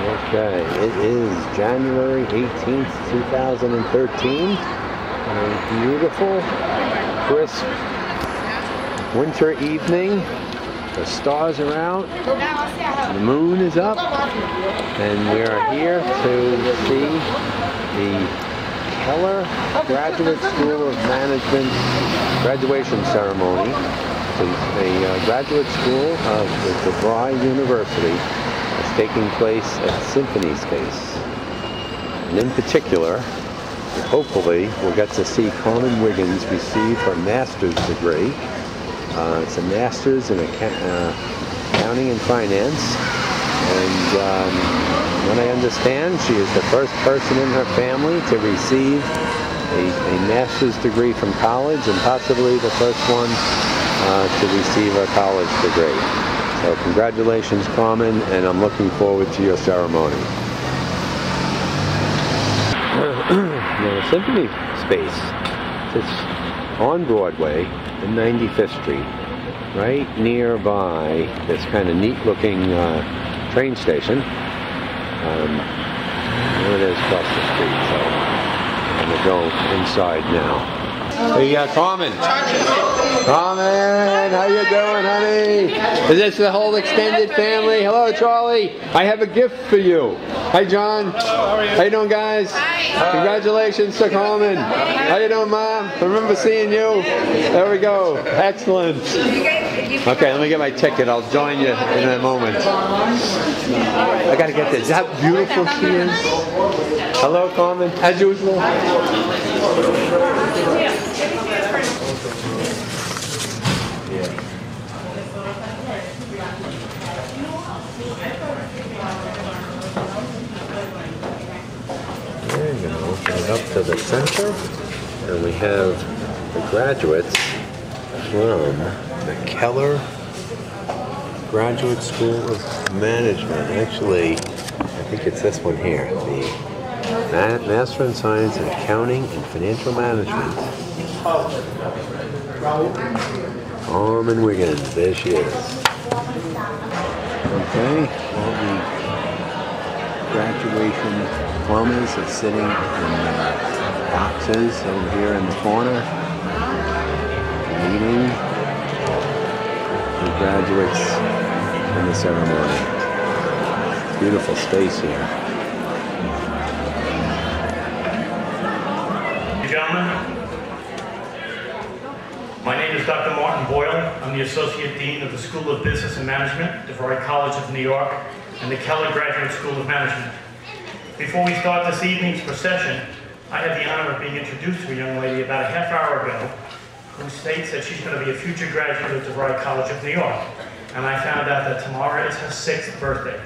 Okay, it is January 18th, 2013. A beautiful, crisp winter evening. The stars are out, the moon is up, and we are here to see the Keller Graduate School of Management graduation ceremony. A graduate school of the Devry University is taking place at Symphony Space. And in particular, hopefully, we'll get to see Carmen Wiggins receive her master's degree. It's a master's in accounting and finance. And what I understand, she is the first person in her family to receive a master's degree from college, and possibly the first one to receive a college degree. So congratulations, Carmen, and I'm looking forward to your ceremony. Now, Symphony Space sits on Broadway in 95th Street, right nearby this kind of neat-looking train station. There it is across the street, so I'm going to go inside now. Hey, you got Carmen. Carmen, how you doing, honey? Is this the whole extended family? Hello, Charlie. I have a gift for you. Hi, John. How you doing, guys? Hi. Congratulations to Carmen. How you doing, Mom? I remember seeing you. There we go. Excellent. Okay, let me get my ticket. I'll join you in a moment. I got to get this. Is that beautiful she is? Hello, Carmen. As usual. We're going to open it up to the center, and we have the graduates from the Keller Graduate School of Management. Actually, I think it's this one here, the Master in Science in Accounting and Financial Management. Carmen Wiggins, there she is. Okay, all the graduation diplomas are sitting in boxes over here in the corner. Meeting the graduates in the ceremony. Beautiful space here. Gentlemen, my name is Dr. Martin Boyle. I'm the Associate Dean of the School of Business and Management, Devry College of New York, and the Keller Graduate School of Management. Before we start this evening's procession, I had the honor of being introduced to a young lady about a half hour ago who states that she's going to be a future graduate of Devry College of New York. And I found out that tomorrow is her 6th birthday.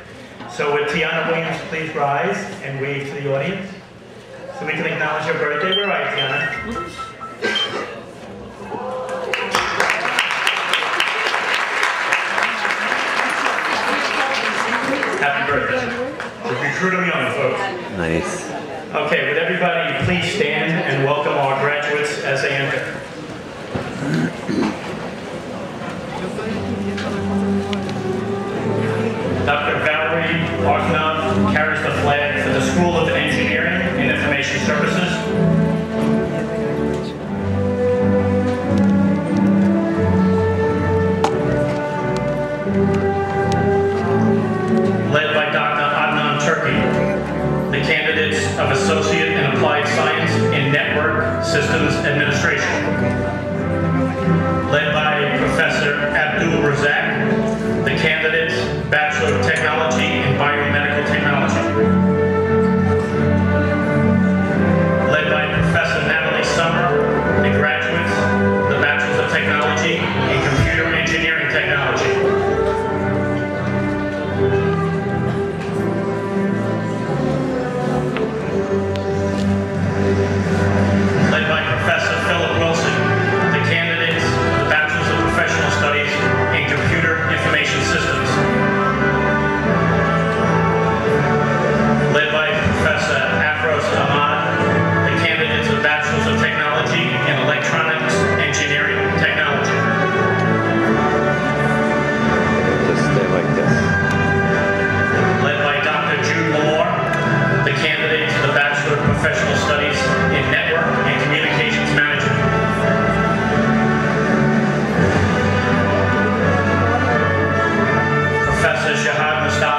So would Tiana Williams please rise and wave to the audience so we can acknowledge her birthday? Where are you, Tiana? Happy birthday. Recruit them young, folks. Nice. Okay, would everybody please stand and welcome our graduates as they enter. Dr. Valedictory carries the flag for the School of Engineering and Information Services. Led by Dr. Adnan Turki, the candidates of Associate in Applied Science in Network Systems Administration. Led by Professor Abdul Razak, the candidates Bachelor of Technology in Biomedical Technology. Led by Professor Natalie Summer, the graduates, the Bachelors of Technology in Computer Engineering Technology. Led by Professor Philip Wilson, the candidates, the Bachelors of Professional Studies in Computer Information Systems.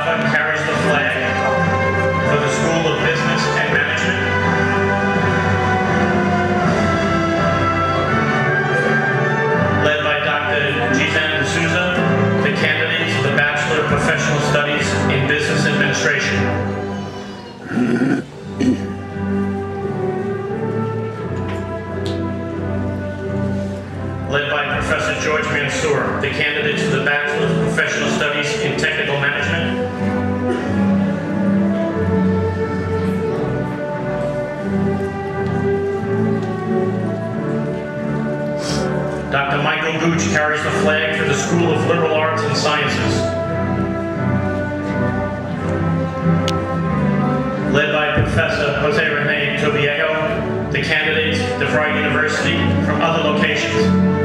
Java carries the flag for the School of Business and Management. Led by Dr. Gizan D'Souza, the candidates for the Bachelor of Professional Studies in Business Administration. Led by Professor George Mansour, the candidates for the Bachelor of Professional Studies in Technical Management. Dr. Michael Gooch carries the flag for the School of Liberal Arts and Sciences. Led by Professor Jose Rene Tobiego, the candidates at Devry University from other locations.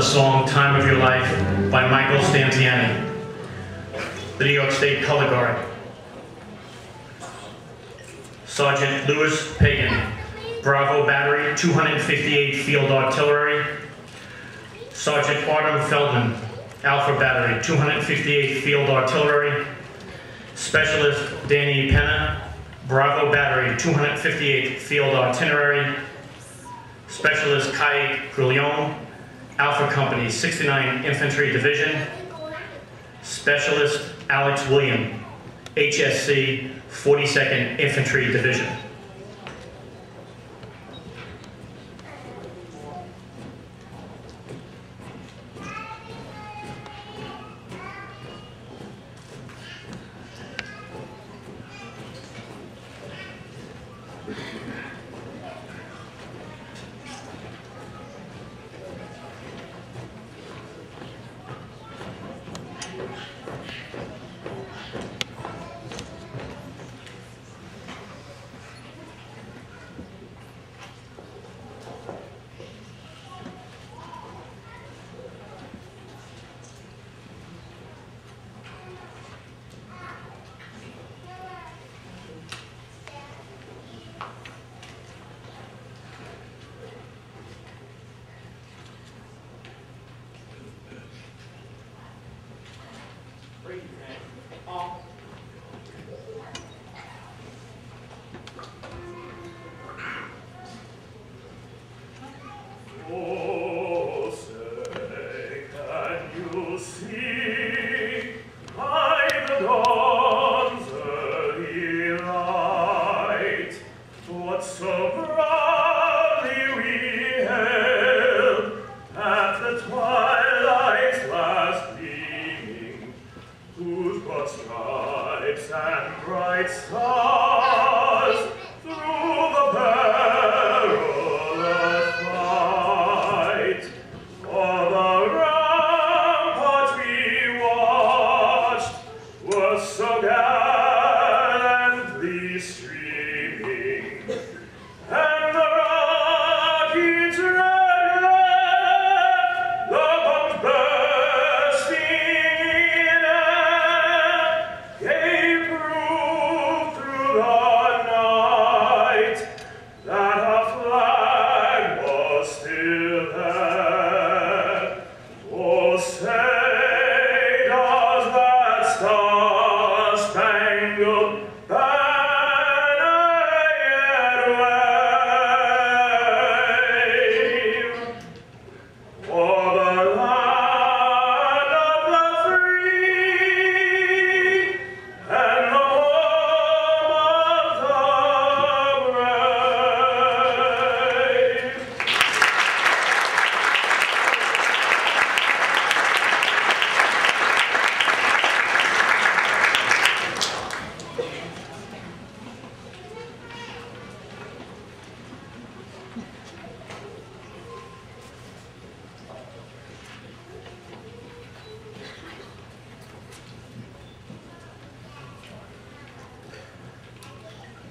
song Time of Your Life by Michael Stanziani, the New York State Color Guard. Sergeant Louis Pagan, Bravo Battery, 258 Field Artillery. Sergeant Artem Feldman, Alpha Battery, 258 Field Artillery. Specialist Danny Penna, Bravo Battery, 258 Field Artillery. Specialist Kai Guillaume, Alpha Company, 69 Infantry Division. Specialist Alex William, HSC, 42nd Infantry Division.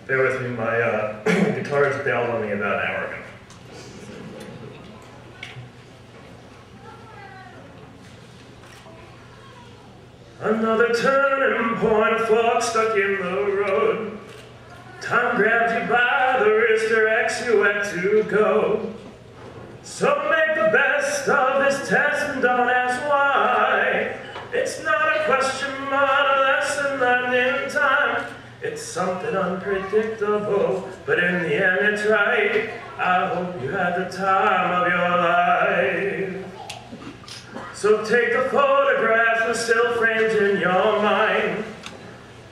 Bear with me, my guitarist bailed on me about an hour ago. Another turning point, fork stuck in the road. Time grabs you by the wrist, directs you where to go. So make the best of this test and don't ask why. It's not a question, but a lesson learned in time. It's something unpredictable, but in the end it's right. I hope you had the time of your life. So take the photographs and still frames in your mind.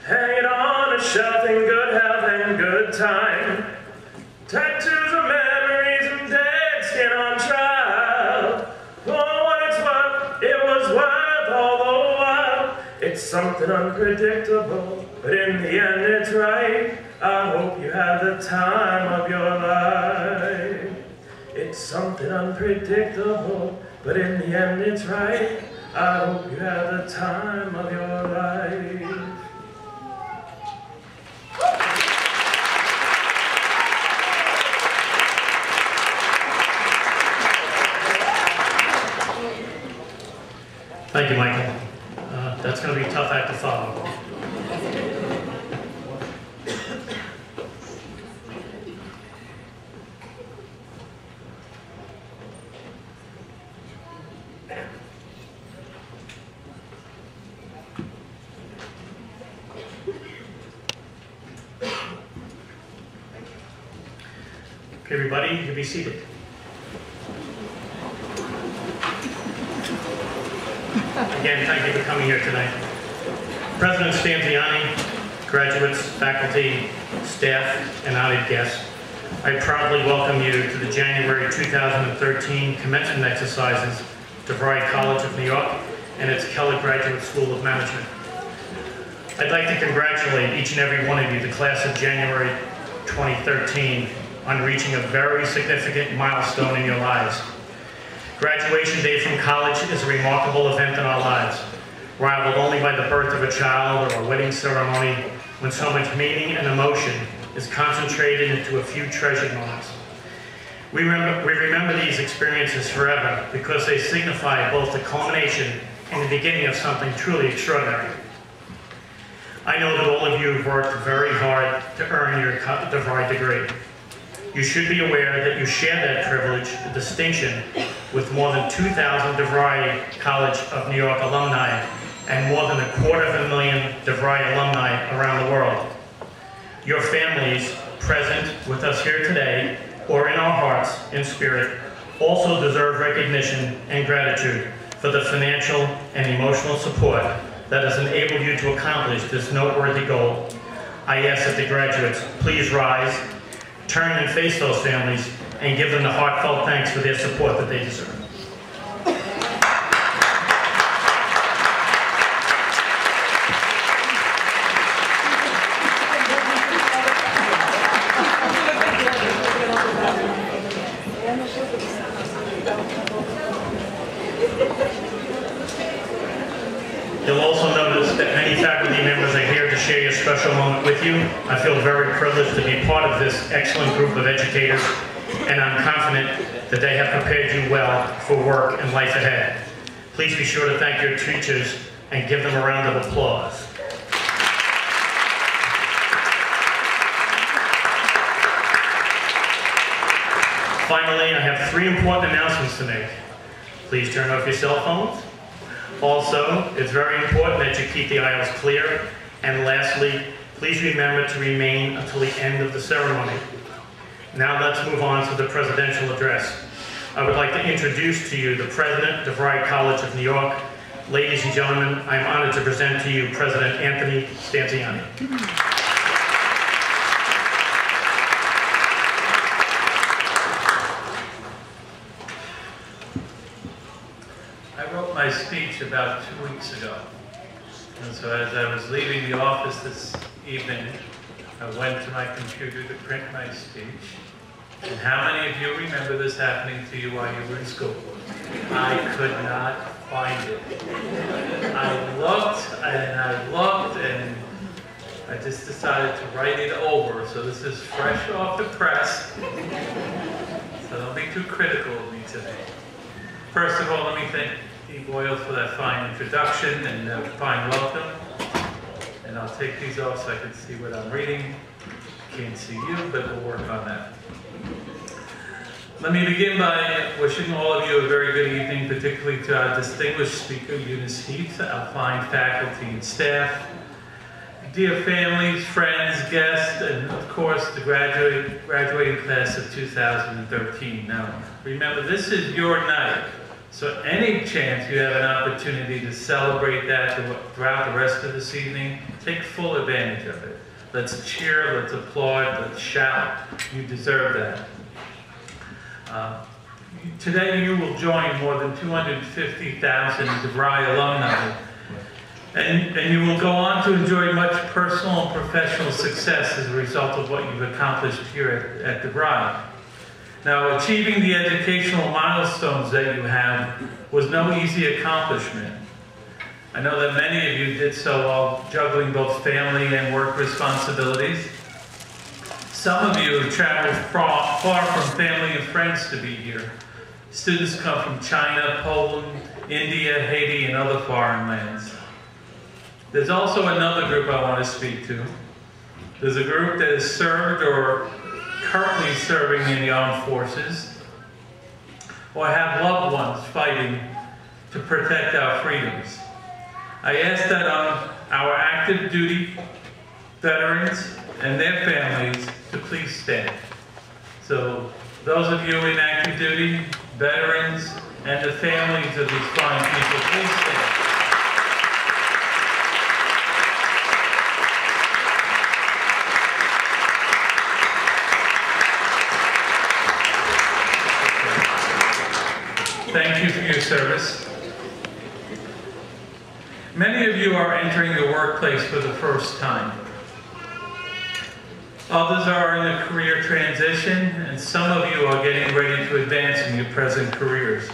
Hang it on a shelf in good health and good time. Tattoos of memories and dead skin on trial. For what it's worth, it was worth all the while. It's something unpredictable, but in the end it's right. I hope you had the time of your life. It's something unpredictable, but in the end it's right. I hope you had the time of your life. Okay, everybody, you can be seated. Again, thank you for coming here tonight. President Stanziani, graduates, faculty, staff, and honored guests, I proudly welcome you to the January 2013 commencement exercises at Devry College of New York and its Keller Graduate School of Management. I'd like to congratulate each and every one of you, the class of January 2013, on reaching a very significant milestone in your lives. Graduation day from college is a remarkable event in our lives, rivaled only by the birth of a child or a wedding ceremony, when so much meaning and emotion is concentrated into a few treasured moments. We remember these experiences forever because they signify both the culmination and the beginning of something truly extraordinary. I know that all of you have worked very hard to earn your Devry degree. You should be aware that you share that privilege, the distinction, with more than 2,000 Devry College of New York alumni and more than 250,000 Devry alumni around the world. Your families present with us here today, or in our hearts in spirit, also deserve recognition and gratitude for the financial and emotional support that has enabled you to accomplish this noteworthy goal. I ask that the graduates please rise, turn and face those families, and give them the heartfelt thanks for their support that they deserve. You'll also notice that many faculty members are here to share your special moment with you. I feel very privileged to be part of this excellent group of educators, and I'm confident that they have prepared you well for work and life ahead. Please be sure to thank your teachers and give them a round of applause. Finally, I have 3 important announcements to make. Please turn off your cell phones. Also, it's very important that you keep the aisles clear. And lastly, please remember to remain until the end of the ceremony. Now let's move on to the presidential address. I would like to introduce to you the President of Devry College of New York. Ladies and gentlemen, I am honored to present to you President Anthony Stanziani. My speech about 2 weeks ago. And so as I was leaving the office this evening, I went to my computer to print my speech. And how many of you remember this happening to you while you were in school? I could not find it. I looked, and I just decided to write it over. So this is fresh off the press. So don't be too critical of me today. First of all, let me thank Boyle for that fine introduction and fine welcome. And I'll take these off so I can see what I'm reading. Can't see you, but we'll work on that. Let me begin by wishing all of you a very good evening, particularly to our distinguished speaker, Eunice Heath, our fine faculty and staff, dear families, friends, guests, and of course the graduating class of 2013. Now, remember, this is your night. So any chance you have an opportunity to celebrate that throughout the rest of this evening, take full advantage of it. Let's cheer, let's applaud, let's shout. You deserve that. Today you will join more than 250,000 Devry alumni, and you will go on to enjoy much personal and professional success as a result of what you've accomplished here at Devry. Now, achieving the educational milestones that you have was no easy accomplishment. I know that many of you did so while juggling both family and work responsibilities. Some of you have traveled far from family and friends to be here. Students come from China, Poland, India, Haiti, and other foreign lands. There's also another group I want to speak to. There's a group that has served or currently serving in the armed forces, or have loved ones fighting to protect our freedoms. I ask that our active duty veterans and their families to please stand. So those of you in active duty, veterans, and the families of these fine people, please stand. Thank you for your service. Many of you are entering the workplace for the first time. Others are in a career transition, and some of you are getting ready to advance in your present careers.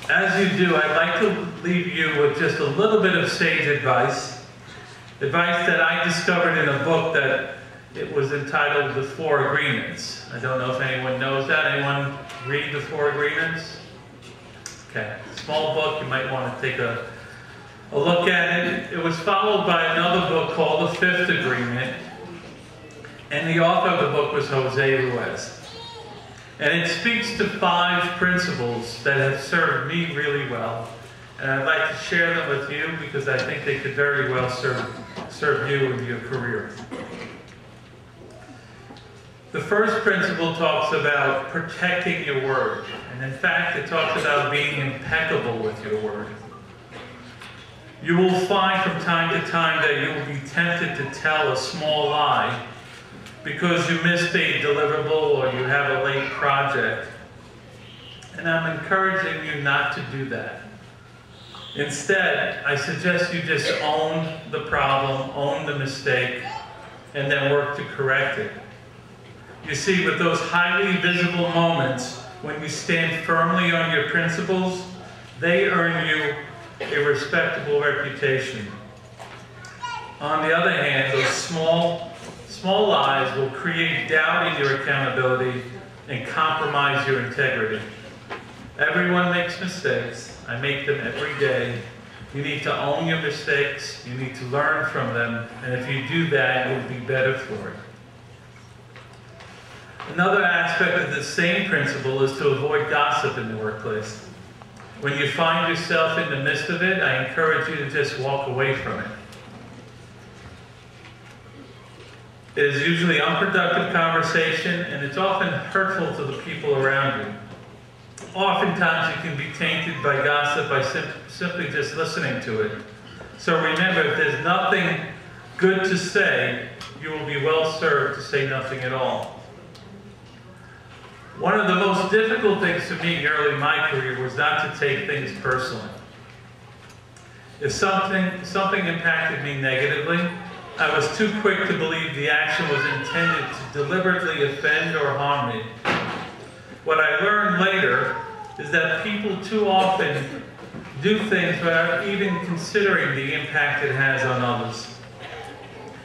As you do, I'd like to leave you with just a little bit of sage advice that I discovered in a book that it was entitled The Four Agreements. I don't know if anyone knows that. Anyone read The Four Agreements? Okay, small book, you might want to take a look at it. It was followed by another book called The Fifth Agreement, and the author of the book was Jose Ruiz. And it speaks to 5 principles that have served me really well, and I'd like to share them with you because I think they could very well serve you in your career. The first principle talks about protecting your word, and in fact it talks about being impeccable with your word. You will find from time to time that you will be tempted to tell a small lie because you missed a deliverable or you have a late project. And I'm encouraging you not to do that. Instead, I suggest you just own the problem, own the mistake, and then work to correct it. You see, with those highly visible moments, when you stand firmly on your principles, they earn you a respectable reputation. On the other hand, those small lies will create doubt in your accountability and compromise your integrity. Everyone makes mistakes. I make them every day. You need to own your mistakes. You need to learn from them. And if you do that, you'll be better for it. Another aspect of the same principle is to avoid gossip in the workplace. When you find yourself in the midst of it, I encourage you to just walk away from it. It is usually unproductive conversation, and it's often hurtful to the people around you. Oftentimes you can be tainted by gossip by simply just listening to it. So remember, if there's nothing good to say, you will be well served to say nothing at all. One of the most difficult things for me early in my career was not to take things personally. If something impacted me negatively, I was too quick to believe the action was intended to deliberately offend or harm me. What I learned later is that people too often do things without even considering the impact it has on others.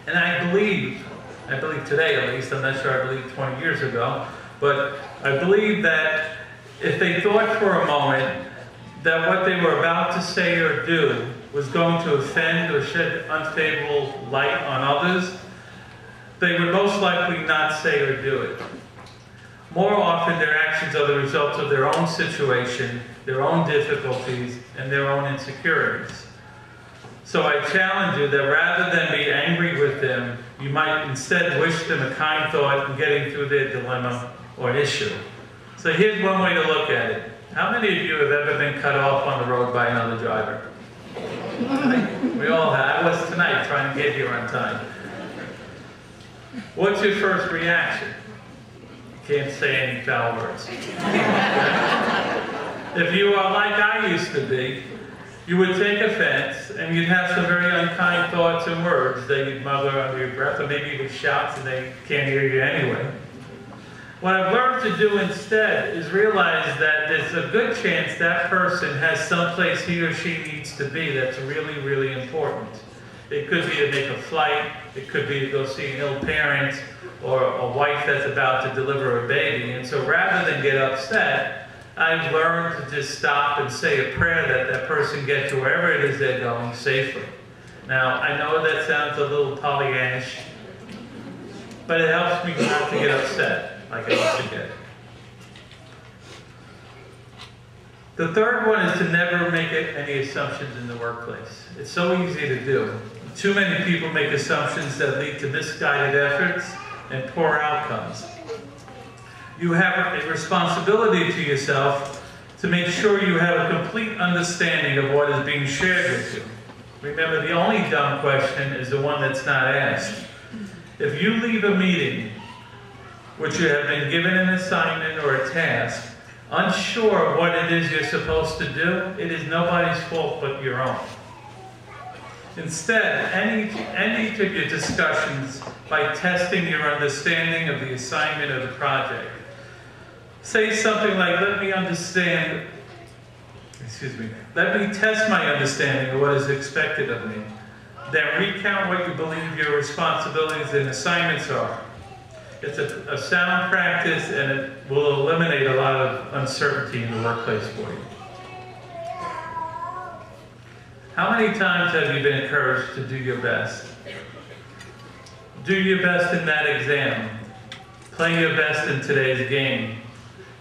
And I believe today at least, I'm not sure I believed 20 years ago, but I believe that if they thought for a moment that what they were about to say or do was going to offend or shed unfavorable light on others, they would most likely not say or do it. More often, their actions are the result of their own situation, their own difficulties, and their own insecurities. So I challenge you that rather than be angry with them, you might instead wish them a kind thought in getting through their dilemma or issue. So here's one way to look at it. How many of you have ever been cut off on the road by another driver? We all have. I was tonight trying to get here on time. What's your first reaction? You can't say any foul words. If you are like I used to be, you would take offense and you'd have some very unkind thoughts and words that you'd mother under your breath, or maybe you would shout and they can't hear you anyway. What I've learned to do instead is realize that there's a good chance that person has someplace he or she needs to be that's really, really important. It could be to make a flight, it could be to go see an ill parent, or a wife that's about to deliver a baby. And so rather than get upset, I've learned to just stop and say a prayer that that person gets to wherever it is they're going safely. Now, I know that sounds a little Pollyannish, but it helps me not to get upset like I used to get. The third one is to never make any assumptions in the workplace. It's so easy to do. Too many people make assumptions that lead to misguided efforts and poor outcomes. you have a responsibility to yourself to make sure you have a complete understanding of what is being shared with you. Remember, the only dumb question is the one that's not asked. If you leave a meeting which you have been given an assignment or a task, unsure of what it is you're supposed to do, it is nobody's fault but your own. Instead, end each of your discussions by testing your understanding of the assignment of the project. Say something like, let me test my understanding of what is expected of me. Then recount what you believe your responsibilities and assignments are. It's a sound practice, and it will eliminate a lot of uncertainty in the workplace for you. How many times have you been encouraged to do your best? Do your best in that exam. Play your best in today's game.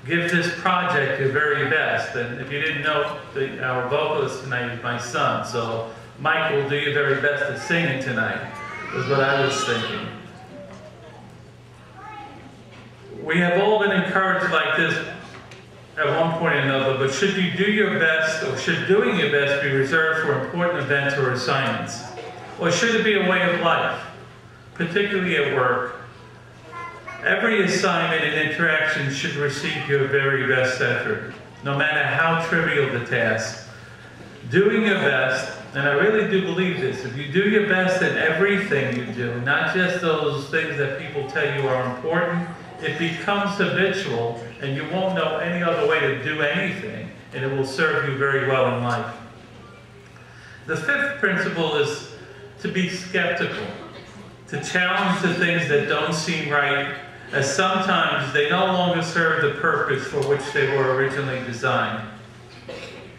Give this project your very best. And if you didn't know, our vocalist tonight is my son, so Michael, do your very best at singing tonight, is what I was thinking. We have all been encouraged like this at one point or another, but should you do your best, or should doing your best be reserved for important events or assignments? Or should it be a way of life, particularly at work? Every assignment and interaction should receive your very best effort, no matter how trivial the task. Doing your best, and I really do believe this, if you do your best in everything you do, not just those things that people tell you are important, it becomes habitual, and you won't know any other way to do anything, and it will serve you very well in life. The fifth principle is to be skeptical, to challenge the things that don't seem right, as sometimes they no longer serve the purpose for which they were originally designed.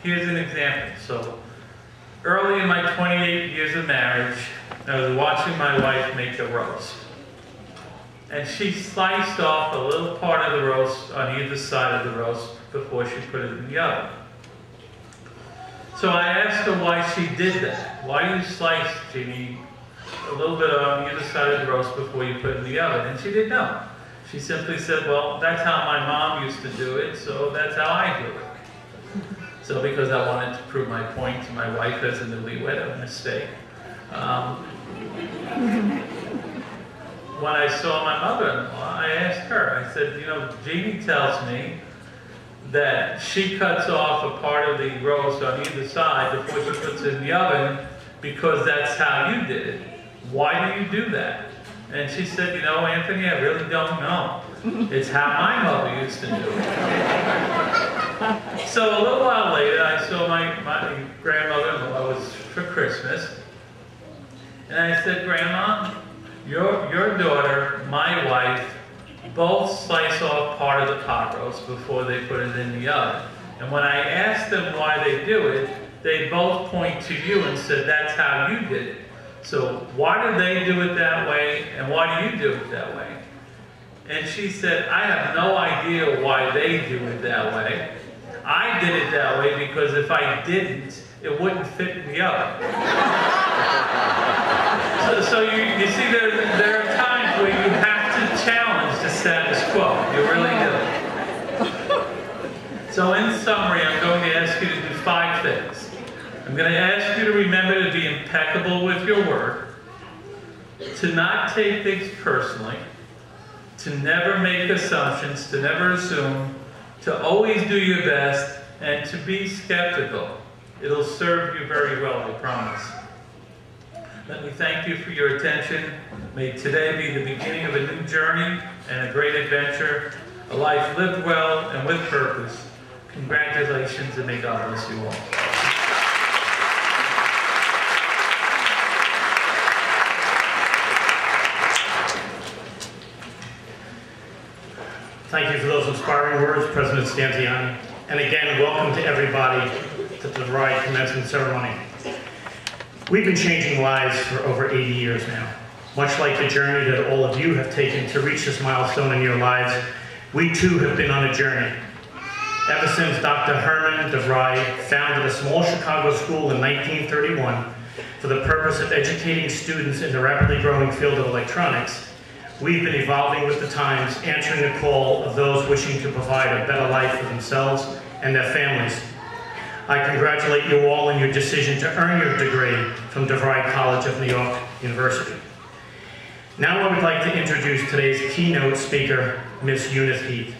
Here's an example. So, early in my 28 years of marriage, I was watching my wife make a roast. And she sliced off a little part of the roast on either side of the roast before she put it in the oven. So I asked her why she did that. Why do you slice, Jeannie, a little bit on either side of the roast before you put it in the oven? And she didn't know. She simply said, well, that's how my mom used to do it, so that's how I do it. So because I wanted to prove my point to my wife as a newlywed, a mistake. When I saw my mother-in-law, I asked her, I said, you know, Jeannie tells me that she cuts off a part of the roast on either side before she puts it in the oven because that's how you did it. Why do you do that? And she said, you know, Anthony, I really don't know. It's how my mother used to do it. So a little while later, I saw my grandmother-in-law. It was for Christmas. And I said, Grandma, your daughter, my wife, both slice off part of the pot roast before they put it in the oven. And when I asked them why they do it, they both point to you and said, that's how you did it. So why do they do it that way, and why do you do it that way? And she said, I have no idea why they do it that way. I did it that way because if I didn't, it wouldn't fit in the oven. So you see, there are times where you have to challenge the status quo. You really do. So in summary, I'm going to ask you to do 5 things. I'm going to ask you to remember to be impeccable with your work, to not take things personally, to never make assumptions, to never assume, to always do your best, and to be skeptical. It'll serve you very well, I promise. Let me thank you for your attention. May today be the beginning of a new journey and a great adventure, a life lived well and with purpose. Congratulations, and may God bless you all. Thank you for those inspiring words, President Stanziani. And again, welcome to everybody to the Devry commencement ceremony. We've been changing lives for over 80 years now. Much like the journey that all of you have taken to reach this milestone in your lives, we too have been on a journey. Ever since Dr. Herman Devry founded a small Chicago school in 1931 for the purpose of educating students in the rapidly growing field of electronics, We've been evolving with the times, answering the call of those wishing to provide a better life for themselves and their families. I congratulate you all on your decision to earn your degree from Devry College of New York University. Now I would like to introduce today's keynote speaker, Ms. Eunice Heath.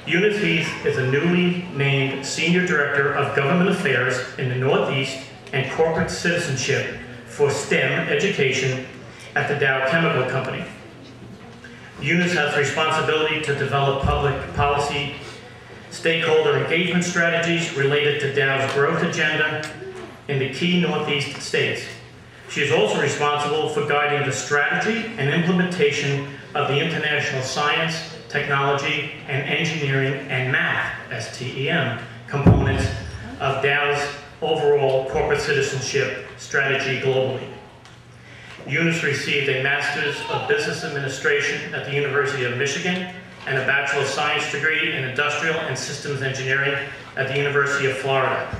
Eunice Heath is a newly named Senior Director of Government Affairs in the Northeast and Corporate Citizenship for STEM Education at the Dow Chemical Company. Eunice has responsibility to develop public policy, stakeholder engagement strategies related to Dow's growth agenda in the key Northeast states. She is also responsible for guiding the strategy and implementation of the international science, technology, and engineering and math, STEM, components of Dow's overall corporate citizenship strategy globally. Eunice received a Master's of Business Administration at the University of Michigan and a Bachelor of Science degree in Industrial and Systems Engineering at the University of Florida.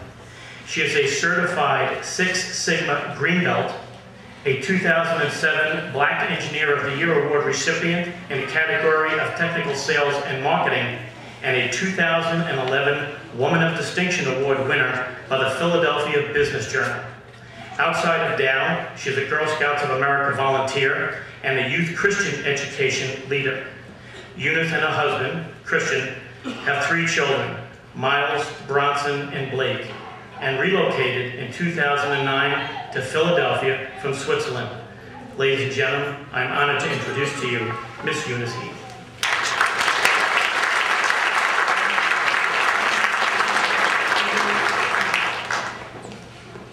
She is a certified Six Sigma Green Belt, a 2007 Black Engineer of the Year Award recipient in the category of Technical Sales and Marketing, and a 2011 Woman of Distinction Award winner by the Philadelphia Business Journal. Outside of Dow, she is a Girl Scouts of America volunteer and a youth Christian education leader. Eunice and her husband, Christian, have 3 children, Miles, Bronson, and Blake, and relocated in 2009 to Philadelphia from Switzerland. Ladies and gentlemen, I'm honored to introduce to you Miss Eunice Heath.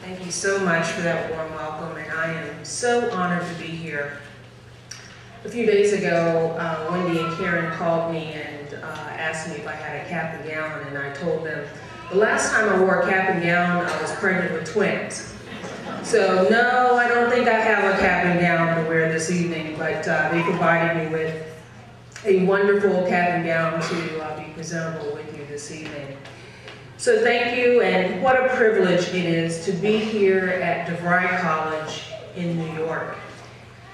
Thank you so much for that warm welcome, and I am so honored to be here. A few days ago, Wendy and Karen called me and asked me if I had a cap and gown, and I told them the last time I wore a cap and gown, I was pregnant with twins. So no, I don't think I have a cap and gown to wear this evening, but they provided me with a wonderful cap and gown to be presentable with you this evening. So thank you, and what a privilege it is to be here at Devry College in New York.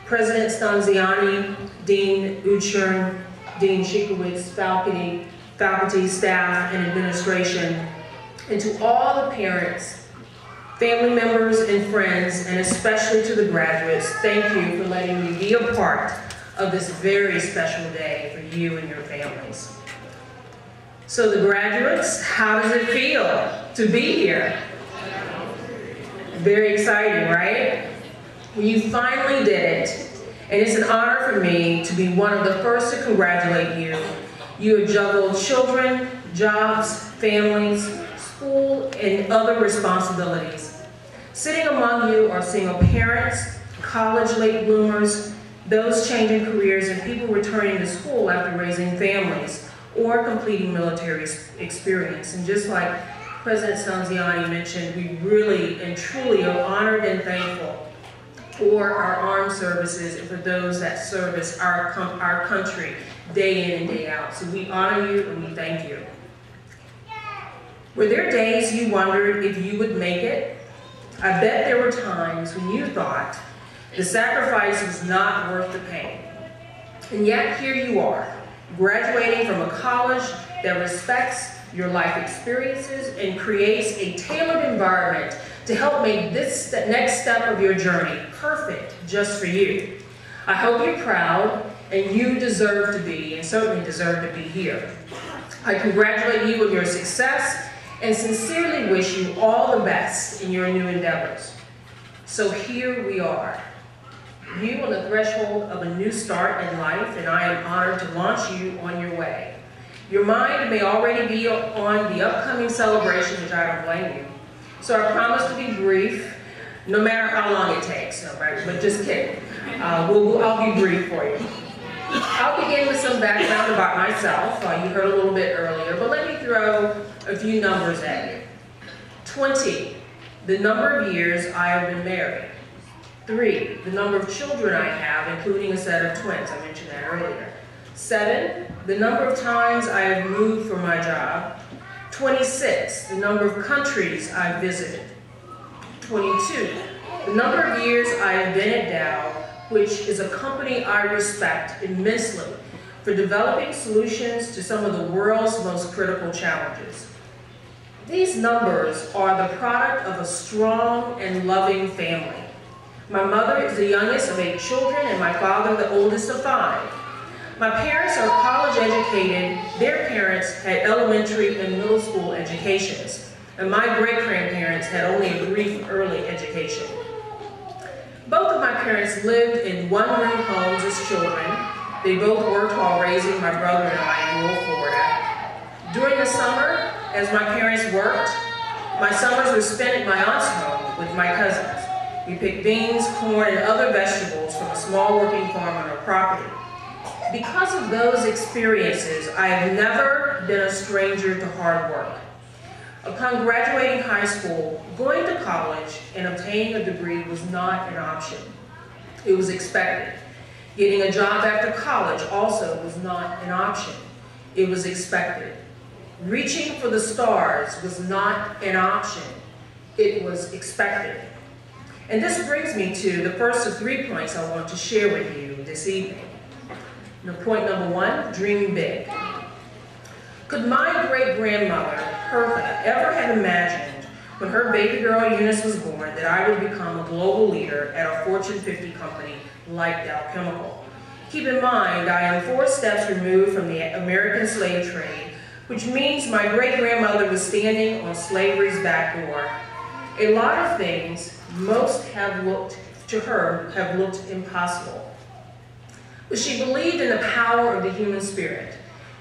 President Stanziani, Dean Uchern, Dean Shikowitz, faculty, staff, and administration, and to all the parents, family members, and friends, and especially to the graduates, thank you for letting me be a part of this very special day for you and your families. So the graduates, how does it feel to be here? Very exciting, right? Well, you finally did it, and it's an honor for me to be one of the first to congratulate you. You have juggled children, jobs, families, school, and other responsibilities. Sitting among you are single parents, college late bloomers, those changing careers, and people returning to school after raising families or completing military experience. And just like President Stanziani mentioned, we really and truly are honored and thankful for our armed services and for those that service our country day in and day out. So we honor you and we thank you. Were there days you wondered if you would make it? I bet there were times when you thought the sacrifice was not worth the pain. And yet here you are, graduating from a college that respects your life experiences and creates a tailored environment to help make this next step of your journey perfect just for you. I hope you're proud, and you deserve to be, and certainly deserve to be here. I congratulate you on your success and sincerely wish you all the best in your new endeavors. So here we are, you on the threshold of a new start in life, and I am honored to launch you on your way. Your mind may already be on the upcoming celebration, which I don't blame you. So I promise to be brief, no matter how long it takes, right? But just kidding. I'll be brief for you. I'll begin with some background about myself. You heard a little bit earlier, but let me throw a few numbers at you. 20, the number of years I have been married. 3, the number of children I have, including a set of twins. I mentioned that earlier. 7, the number of times I have moved for my job. 26, the number of countries I've visited. 22, the number of years I have been at Dow which is a company I respect immensely for developing solutions to some of the world's most critical challenges. These numbers are the product of a strong and loving family. My mother is the youngest of 8 children and my father the oldest of 5. My parents are college educated. Their parents had elementary and middle school educations, and my great-grandparents had only a brief early education. Both of my parents lived in one-room homes as children. They both worked while raising my brother and I in rural Florida. During the summer, as my parents worked, my summers were spent at my aunt's home with my cousins. We picked beans, corn, and other vegetables from a small working farm on our property. Because of those experiences, I have never been a stranger to hard work. Upon graduating high school, going to college and obtaining a degree was not an option. It was expected. Getting a job after college also was not an option. It was expected. Reaching for the stars was not an option. It was expected. And this brings me to the first of 3 points I want to share with you this evening. Now, point number 1, dream big. Could my great-grandmother, Hertha, ever have imagined when her baby girl Eunice was born that I would become a global leader at a Fortune 50 company like Dow Chemical? Keep in mind, I am 4 steps removed from the American slave trade, which means my great-grandmother was standing on slavery's back door. A lot of things most have looked to her have looked impossible. But she believed in the power of the human spirit.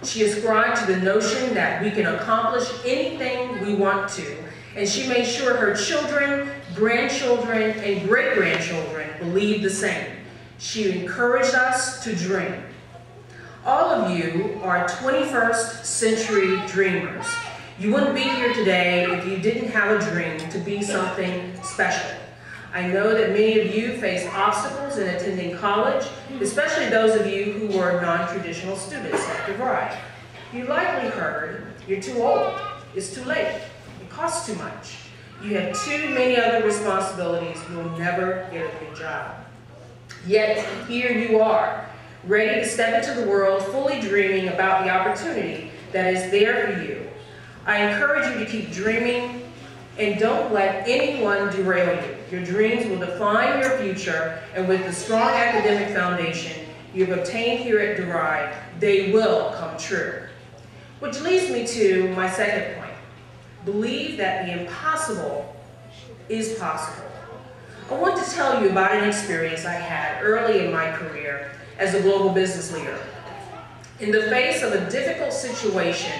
She ascribed to the notion that we can accomplish anything we want to, and she made sure her children, grandchildren, and great-grandchildren believed the same. She encouraged us to dream. All of you are 21st century dreamers. You wouldn't be here today if you didn't have a dream to be something special. I know that many of you face obstacles in attending college, especially those of you who were non-traditional students at Devry. You likely heard, you're too old, it's too late, it costs too much. You have too many other responsibilities, you'll never get a good job. Yet here you are, ready to step into the world fully dreaming about the opportunity that is there for you. I encourage you to keep dreaming and don't let anyone derail you. Your dreams will define your future, and with the strong academic foundation you've obtained here at Devry, they will come true. Which leads me to my second point. Believe that the impossible is possible. I want to tell you about an experience I had early in my career as a global business leader. In the face of a difficult situation,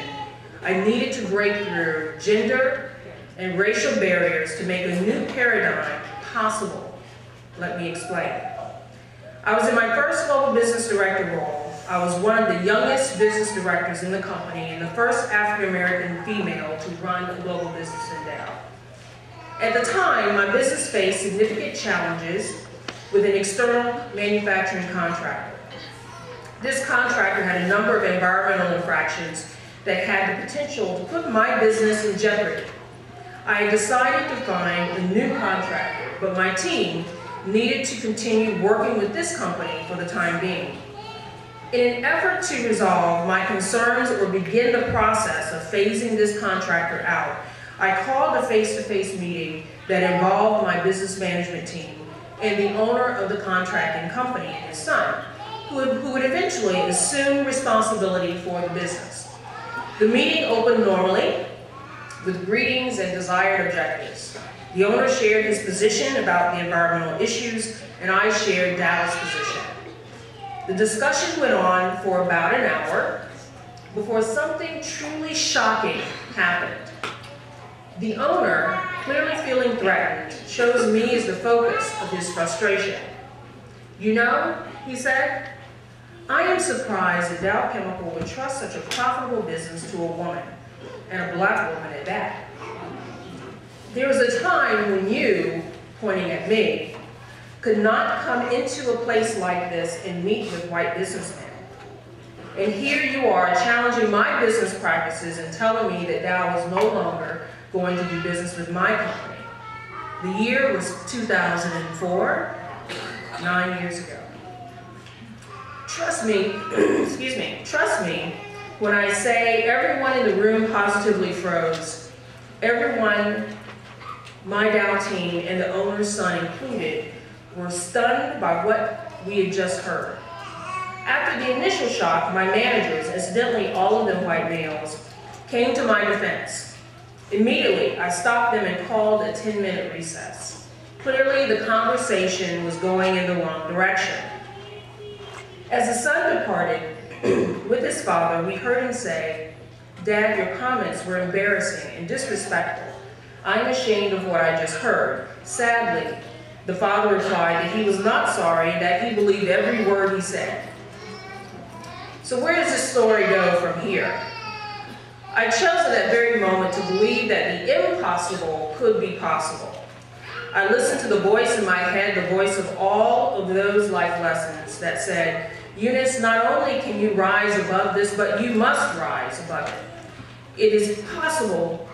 I needed to break through gender and racial barriers to make a new paradigm possible. Let me explain. I was in my first global business director role. I was one of the youngest business directors in the company and the first African-American female to run a global business in Dow. At the time, my business faced significant challenges with an external manufacturing contractor. This contractor had a number of environmental infractions that had the potential to put my business in jeopardy. I decided to find a new contractor, but my team needed to continue working with this company for the time being. In an effort to resolve my concerns or begin the process of phasing this contractor out, I called a face-to-face meeting that involved my business management team and the owner of the contracting company and his son, who would eventually assume responsibility for the business. The meeting opened normally, with greetings and desired objectives. The owner shared his position about the environmental issues, and I shared Dow's position. The discussion went on for about an hour before something truly shocking happened. The owner, clearly feeling threatened, chose me as the focus of his frustration. You know, he said, I am surprised that Dow Chemical would trust such a profitable business to a woman, and a black woman at that. There was a time when you, pointing at me, could not come into a place like this and meet with white businessmen. And here you are challenging my business practices and telling me that Dow was no longer going to do business with my company. The year was 2004. 9 years ago. Trust me, trust me when I say everyone in the room positively froze. Everyone, my Dow team and the owner's son included, were stunned by what we had just heard. After the initial shock, my managers, incidentally all of them white males, came to my defense. Immediately, I stopped them and called a 10-minute recess. Clearly, the conversation was going in the wrong direction. As the son departed with his father, we heard him say, "Dad, your comments were embarrassing and disrespectful. I'm ashamed of what I just heard." Sadly, the father replied that he was not sorry, that he believed every word he said. So where does this story go from here? I chose at that very moment to believe that the impossible could be possible. I listened to the voice in my head, the voice of all of those life lessons that said, "Eunice, not only can you rise above this, but you must rise above it. It is possible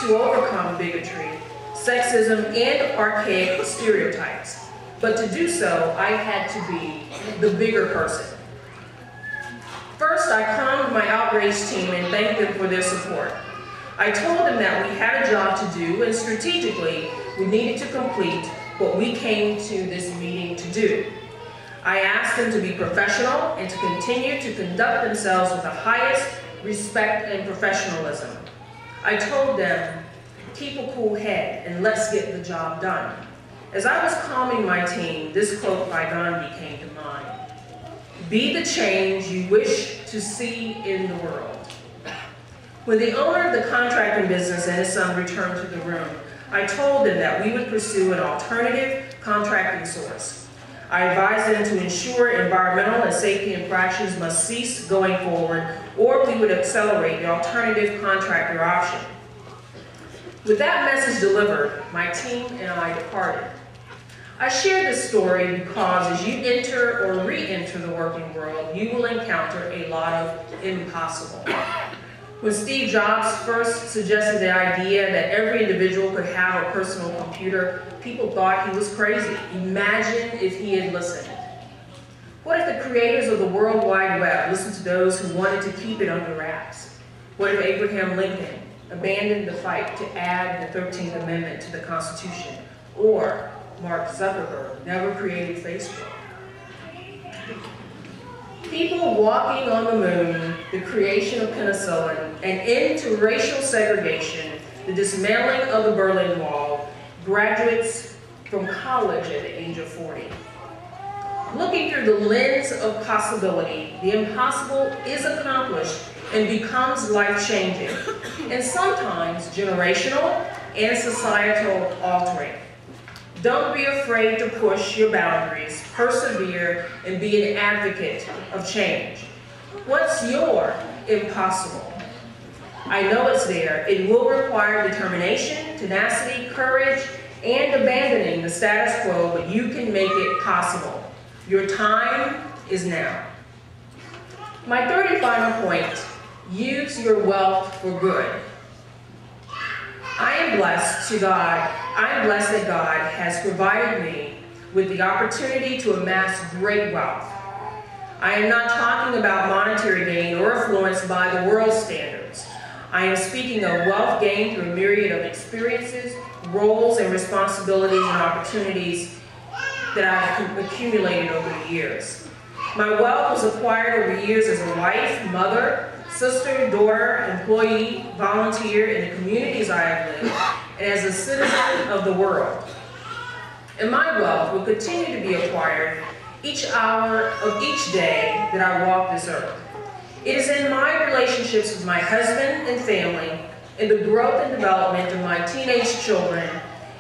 to overcome bigotry, sexism, and archaic stereotypes. But to do so, I had to be the bigger person." First, I calmed my outrage team and thanked them for their support. I told them that we had a job to do, and strategically, we needed to complete what we came to this meeting to do. I asked them to be professional and to continue to conduct themselves with the highest respect and professionalism. I told them, keep a cool head and let's get the job done. As I was calming my team, this quote by Gandhi came to mind. "Be the change you wish to see in the world." When the owner of the contracting business and his son returned to the room, I told them that we would pursue an alternative contracting source. I advised them to ensure environmental and safety infractions must cease going forward, or we would accelerate the alternative contractor option. With that message delivered, my team and I departed. I share this story because as you enter or re-enter the working world, you will encounter a lot of impossible. When Steve Jobs first suggested the idea that every individual could have a personal computer, people thought he was crazy. Imagine if he had listened. What if the creators of the World Wide Web listened to those who wanted to keep it under wraps? What if Abraham Lincoln abandoned the fight to add the 13th Amendment to the Constitution? Or Mark Zuckerberg never created Facebook? People walking on the moon, the creation of penicillin, an end to racial segregation, the dismantling of the Berlin Wall, graduates from college at the age of 40. Looking through the lens of possibility, the impossible is accomplished and becomes life-changing, and sometimes generational and societal altering. Don't be afraid to push your boundaries, persevere, and be an advocate of change. What's your impossible? I know it's there. It will require determination, tenacity, courage, and abandoning the status quo, but you can make it possible. Your time is now. My third and final point, use your wealth for good. I am blessed that God has provided me with the opportunity to amass great wealth. I am not talking about monetary gain or affluence by the world's standards. I am speaking of wealth gained through a myriad of experiences, roles, and responsibilities and opportunities that I have accumulated over the years. My wealth was acquired over years as a wife, mother, sister, daughter, employee, volunteer in the communities I have lived, and as a citizen of the world. And my wealth will continue to be acquired each hour of each day that I walk this earth. It is in my relationships with my husband and family, in the growth and development of my teenage children,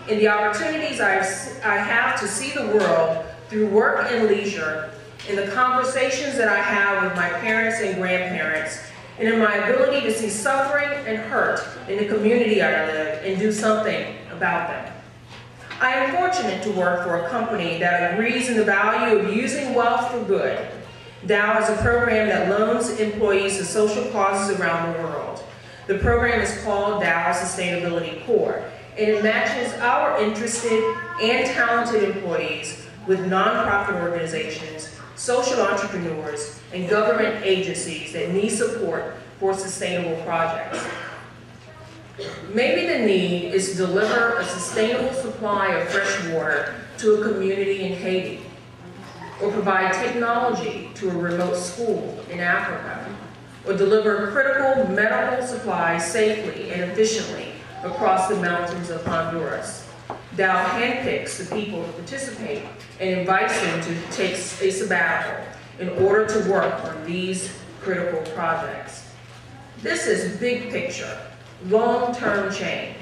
in the opportunities I have to see the world through work and leisure, in the conversations that I have with my parents and grandparents, and in my ability to see suffering and hurt in the community I live and do something about them. I am fortunate to work for a company that agrees in the value of using wealth for good. Dow is a program that loans employees to social causes around the world. The program is called Dow Sustainability Corps, and it matches our interested and talented employees with nonprofit organizations, social entrepreneurs, and government agencies that need support for sustainable projects. Maybe the need is to deliver a sustainable supply of fresh water to a community in Haiti, or provide technology to a remote school in Africa, or deliver critical medical supplies safely and efficiently across the mountains of Honduras. Dow handpicks the people to participate and invites them to take a sabbatical in order to work on these critical projects. This is big picture, long-term change.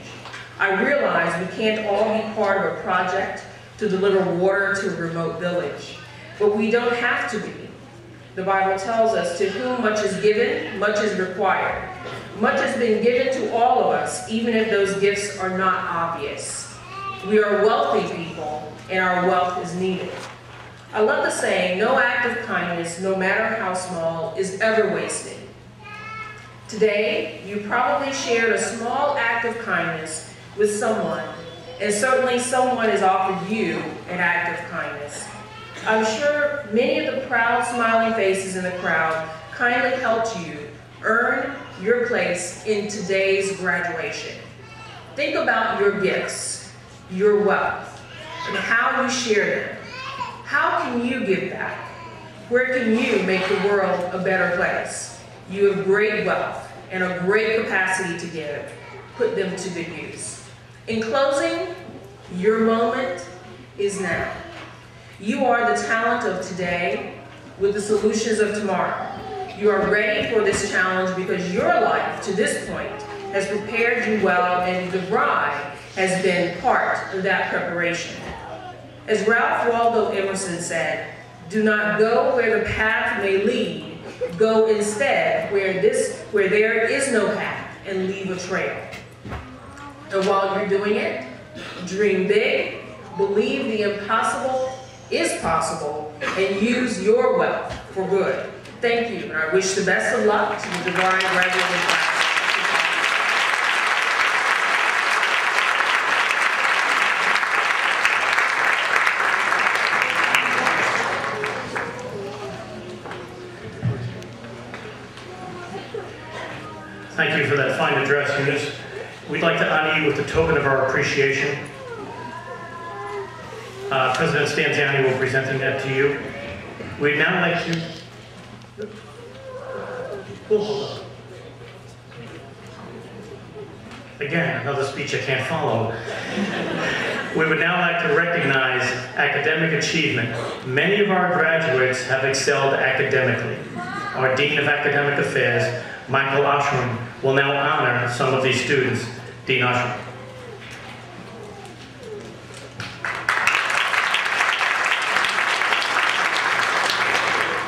I realize we can't all be part of a project to deliver water to a remote village, but we don't have to be. The Bible tells us, to whom much is given, much is required. Much has been given to all of us, even if those gifts are not obvious. We are wealthy people, and our wealth is needed. I love the saying, no act of kindness, no matter how small, is ever wasted. Today, you probably shared a small act of kindness with someone, and certainly someone has offered you an act of kindness. I'm sure many of the proud, smiling faces in the crowd kindly helped you earn your place in today's graduation. Think about your gifts, your wealth, and how you share them. How can you give back? Where can you make the world a better place? You have great wealth and a great capacity to give. Put them to good use. In closing, your moment is now. You are the talent of today with the solutions of tomorrow. You are ready for this challenge because your life to this point has prepared you well, and Devry has been part of that preparation. As Ralph Waldo Emerson said, do not go where the path may lead, go instead where there is no path, and leave a trail. And while you're doing it, dream big, believe the impossible is possible, and use your wealth for good. Thank you, and I wish the best of luck to the Devry graduating class. Thank you for that fine address, Eunice. We'd like to honor you with a token of our appreciation. President Stanziani will present that to you. We'd now like to... Again, another speech I can't follow. We would now like to recognize academic achievement. Many of our graduates have excelled academically. Our Dean of Academic Affairs, Michael Oshram, will now honor some of these students. Dean Oshram.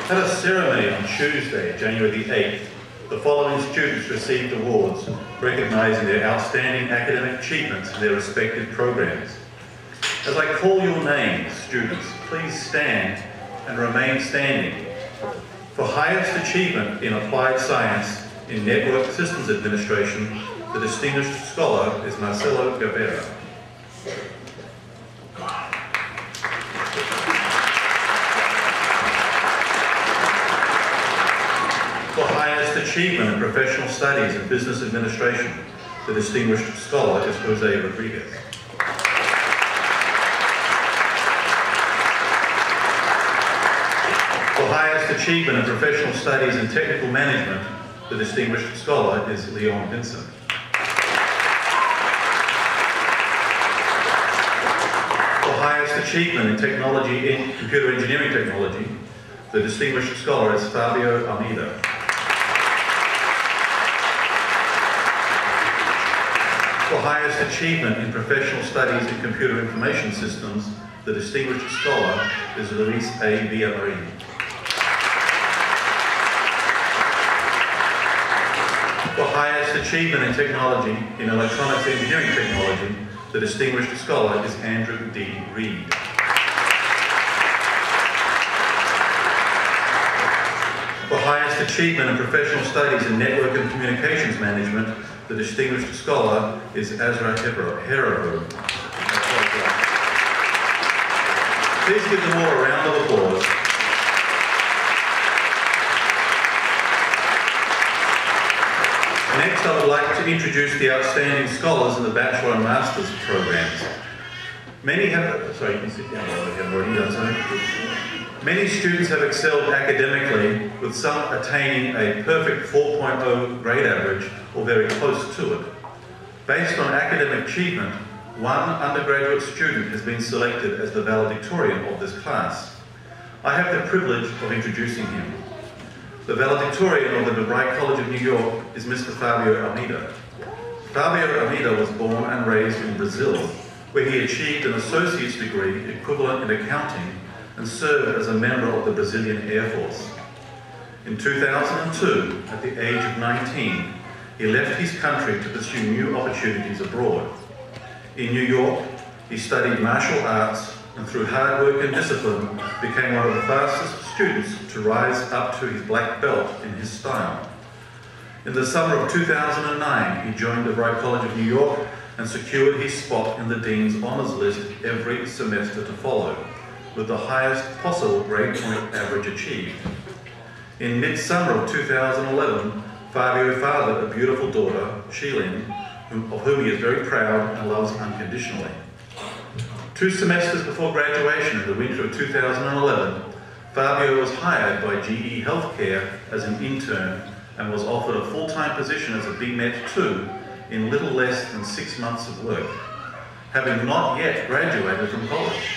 At a ceremony on Tuesday, January the 8th, the following students received awards recognizing their outstanding academic achievements in their respective programs. As I call your names, students, please stand and remain standing. For highest achievement in applied science in Network Systems Administration, the distinguished scholar is Marcelo Guevara. For highest achievement in professional studies in business administration, the distinguished scholar is Jose Rodriguez. For highest achievement in professional studies in technical management, the distinguished scholar is Leon Vincent. For highest achievement in technology, in computer engineering technology, the distinguished scholar is Fabio Almeida. For highest achievement in professional studies in computer information systems, the distinguished scholar is Luis A. Villamarin. For highest achievement in technology, in electronics engineering technology, the distinguished scholar is Andrew D. Reed. For highest achievement in professional studies in network and communications management, the distinguished scholar is Azra Herero. Please give them all a round of applause. Next, I would like to introduce the outstanding scholars in the Bachelor and Master's programs. Many have, sorry, you can sit down, I have already done so. Many students have excelled academically, with some attaining a perfect 4.0 grade average or very close to it. Based on academic achievement, one undergraduate student has been selected as the valedictorian of this class. I have the privilege of introducing him. The valedictorian of the Devry College of New York is Mr. Fabio Almeida. Fabio Almeida was born and raised in Brazil, where he achieved an associate's degree equivalent in accounting and served as a member of the Brazilian Air Force. In 2002, at the age of 19, he left his country to pursue new opportunities abroad. In New York, he studied martial arts and through hard work and discipline became one of the fastest students to rise up to his black belt in his style. In the summer of 2009, he joined the Devry College of New York and secured his spot in the Dean's Honours List every semester to follow, with the highest possible grade point average achieved. In mid-summer of 2011, Fabio fathered a beautiful daughter, Sheilin, of whom he is very proud and loves unconditionally. 2 semesters before graduation in the winter of 2011, Fabio was hired by GE Healthcare as an intern and was offered a full-time position as a BMet 2 in little less than 6 months of work, having not yet graduated from college.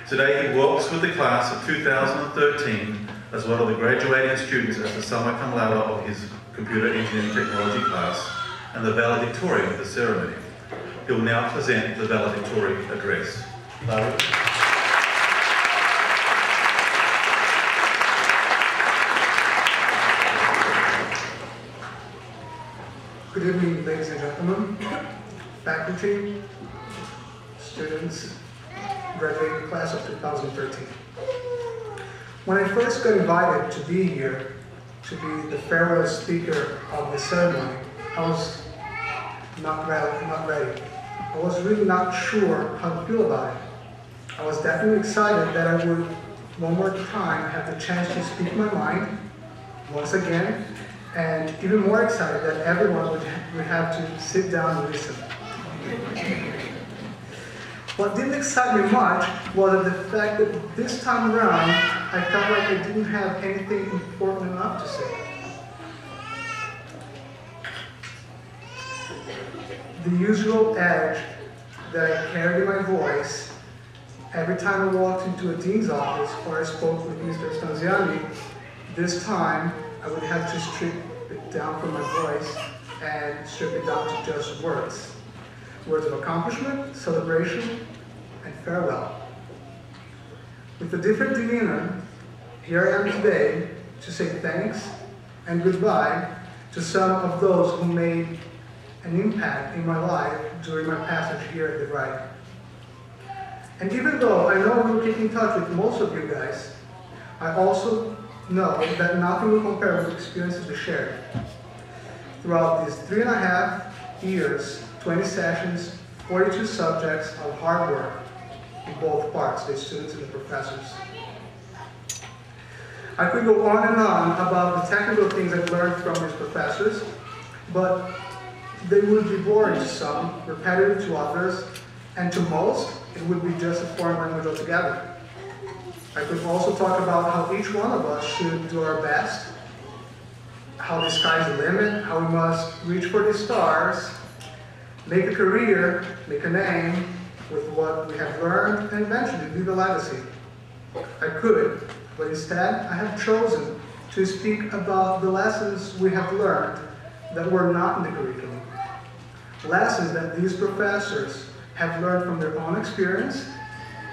Today he works with the class of 2013 as one of the graduating students as the summa cum laude of his computer engineering technology class and the valedictorian of the ceremony. He will now present the valedictory address. Larry. Good evening, ladies and gentlemen, faculty, students, graduating class of 2013. When I first got invited to be here, to be the farewell speaker of the ceremony, I was not ready. I was really not sure how to feel about it. I was definitely excited that I would, one more time, have the chance to speak my mind once again, and even more excited that everyone would have to sit down and listen. What didn't excite me much was the fact that this time around, I felt like I didn't have anything important enough to say. The usual edge that I carried in my voice every time I walked into a dean's office or I spoke with Mr. Stanziani, this time I would have to strip it down from my voice and strip it down to just words. Words of accomplishment, celebration, and farewell. With a different demeanor, here I am today to say thanks and goodbye to some of those who made an impact in my life during my passage here at Devry. And even though I know we'll keep in touch with most of you guys, I also know that nothing will compare with the experiences we shared. Throughout these 3.5 years, 20 sessions, 42 subjects of hard work in both parts, the students and the professors. I could go on and on about the technical things I've learned from these professors, but they would be boring to some, repetitive to others, and to most, it would be just a foreign language altogether. I could also talk about how each one of us should do our best, how the sky's the limit, how we must reach for the stars, make a career, make a name with what we have learned, and eventually leave a legacy. I could, but instead I have chosen to speak about the lessons we have learned that were not in the curriculum. Lessons that these professors have learned from their own experience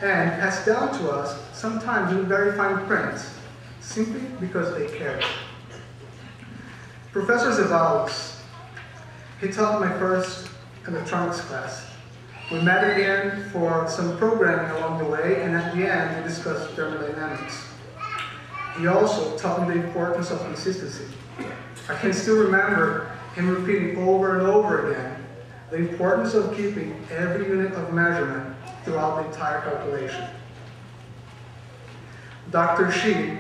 and passed down to us, sometimes in very fine print, simply because they cared. Professor Zevallos, he taught my first electronics class. We met again for some programming along the way, and at the end we discussed thermodynamics. He also taught me the importance of consistency. I can still remember him repeating over and over again the importance of keeping every unit of measurement throughout the entire calculation. Dr. Shi,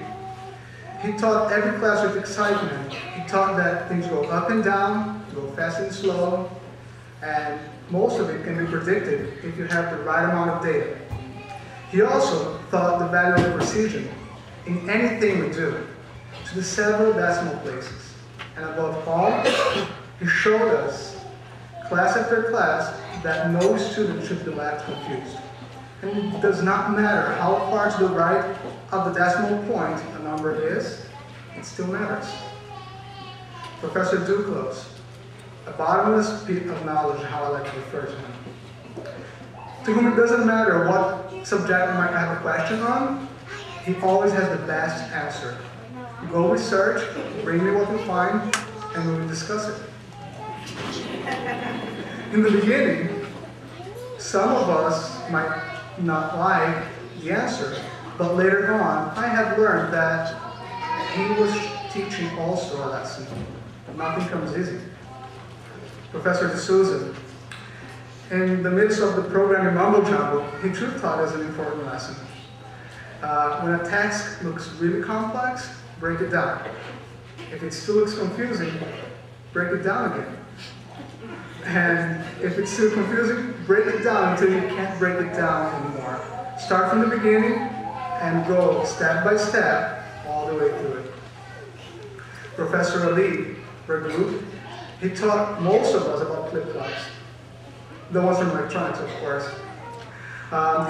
he taught every class with excitement. He taught that things go up and down, go fast and slow, and most of it can be predicted if you have the right amount of data. He also taught the value of precision in anything we do, to the several decimal places. And above all, he showed us, class after class, that no student should be left confused. And it does not matter how far to the right of the decimal point a number is, it still matters. Professor Duclos, a bottomless pit of knowledge, how I like to refer to him, to whom it doesn't matter what subject you might have a question on, he always has the best answer. Go research, bring me what you find, and we will discuss it. In the beginning, some of us might not like the answer, but later on, I have learned that he was teaching also a lesson. Nothing comes easy. Professor D'Souza, in the midst of the programming mumbo jumbo, he truth taught us an important lesson. When a text looks really complex, break it down. If it still looks confusing, break it down again. And if it's still confusing, break it down until you can't break it down anymore. Start from the beginning and go step by step all the way through it. Professor Ali Berglu, he taught most of us about flip-flops. The ones from electronics, of course.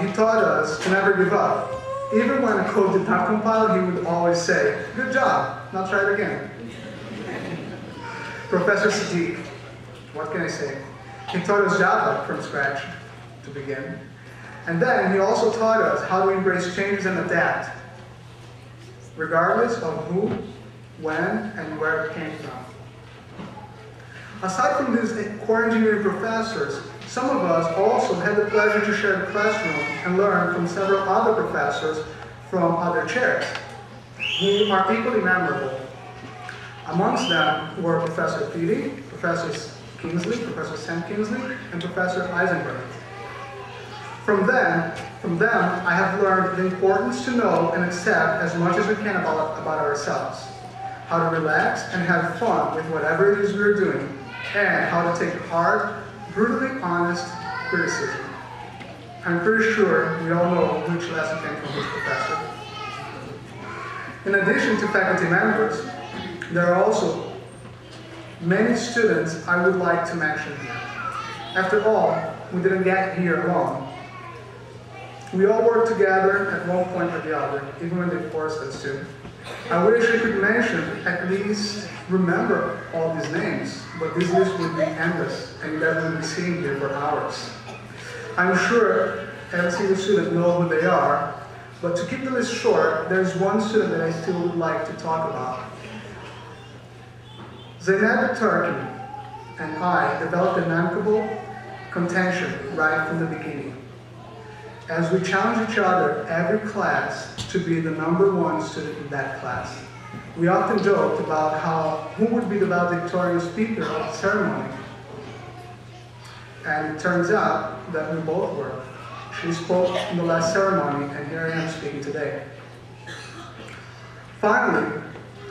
He taught us to never give up. Even when a code did not compile, he would always say, "Good job, now try it again." Professor Siddiq, what can I say? He taught us Java from scratch to begin. And then he also taught us how to embrace changes and adapt, regardless of who, when, and where it came from. Aside from these core engineering professors, some of us also had the pleasure to share the classroom and learn from several other professors from other chairs, who are equally memorable. Amongst them were Professor Feedy, Professor Kingsley, Professor Sam Kingsley, and Professor Eisenberg. From them, I have learned the importance to know and accept as much as we can about ourselves, how to relax and have fun with whatever it is we're doing, and how to take hard, brutally honest criticism. I'm pretty sure we all know which lesson came from which professor. In addition to faculty members, there are also many students I would like to mention here. After all, we didn't get here alone. We all worked together at one point or the other, even when they forced us to. I wish I could mention, at least remember all these names, but this list would be endless, and you guys would be sitting here for hours. I'm sure every single student knows who they are, but to keep the list short, there's one student that I still would like to talk about. Zainab Turki and I developed an amicable contention right from the beginning. As we challenge each other every class to be the #1 student in that class. We often joked about who would be the valedictorian speaker of the ceremony. And it turns out that we both were. She spoke in the last ceremony, and here I am speaking today. Finally,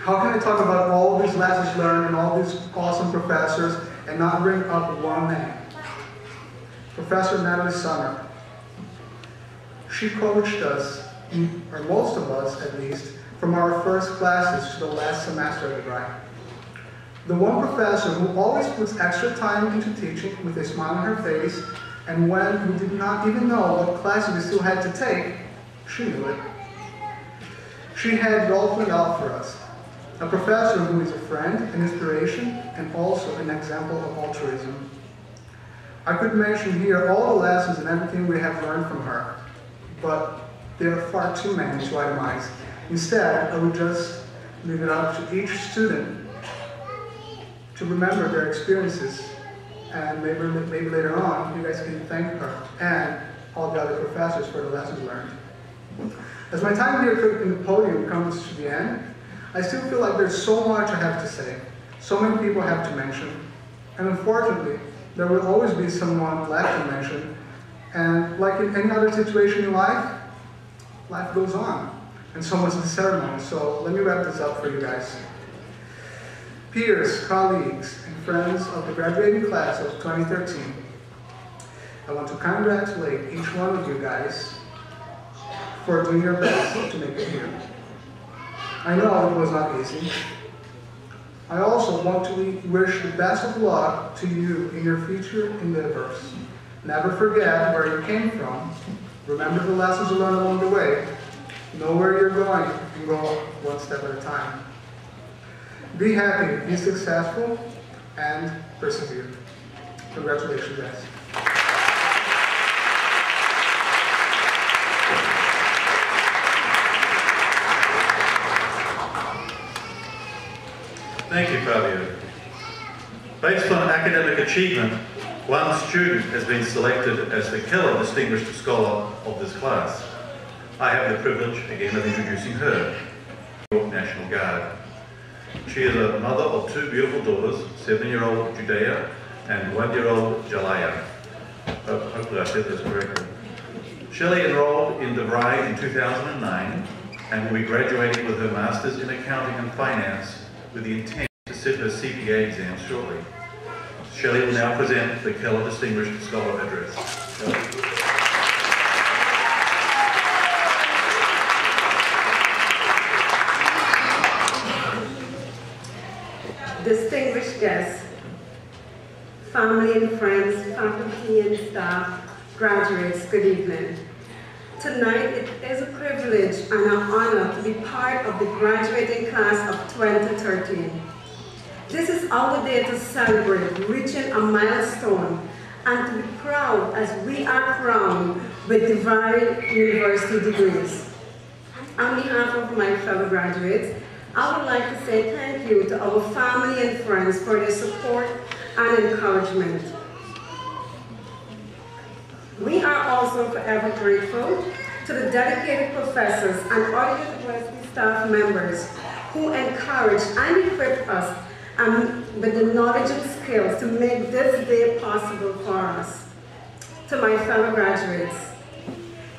how can I talk about all these lessons learned and all these awesome professors and not bring up one name? Professor Natalie Summer. She coached us, or most of us at least, from our first classes to the last semester at Devry. The one professor who always puts extra time into teaching with a smile on her face, and when we did not even know what classes we still had to take, she knew it. She had it all planned out for us. A professor who is a friend, an inspiration, and also an example of altruism. I could mention here all the lessons and everything we have learned from her, but there are far too many to itemize. Instead, I would just leave it up to each student to remember their experiences, and maybe later on, you guys can thank her and all the other professors for the lessons learned. As my time here in the podium comes to the end, I still feel like there's so much I have to say, so many people I have to mention, and unfortunately, there will always be someone left to mention, and like in any other situation in life goes on. and so much of the ceremony. So let me wrap this up for you guys. Peers, colleagues, and friends of the graduating class of 2013, I want to congratulate each one of you guys for doing your best to make it here. I know it was not easy. I also want to wish the best of luck to you in your future endeavors. Never forget where you came from. Remember the lessons you learned along the way. Know where you're going and go one step at a time. Be happy, be successful, and persevere. Congratulations, guys. Thank you, Fabio. Based on academic achievement, one student has been selected as the Keller Distinguished Scholar of this class. I have the privilege, again, of introducing her, New York National Guard. She is a mother of two beautiful daughters, 7-year-old Judea and 1-year-old Jalaya. Hopefully I said this correctly. Shelley enrolled in Devry in 2009 and will be graduating with her Master's in Accounting and Finance with the intent to sit her CPA exam shortly. Shelley will now present the Keller Distinguished Scholar Address. Shelley. Distinguished guests, family and friends, faculty and staff, graduates, good evening. Tonight it is a privilege and an honor to be part of the graduating class of 2013. This is our day to celebrate reaching a milestone and to be proud as we are crowned with Devry University degrees. On behalf of my fellow graduates, I would like to say thank you to our family and friends for their support and encouragement. We are also forever grateful to the dedicated professors and other university staff members who encouraged and equipped us with the knowledge and skills to make this day possible for us. To my fellow graduates,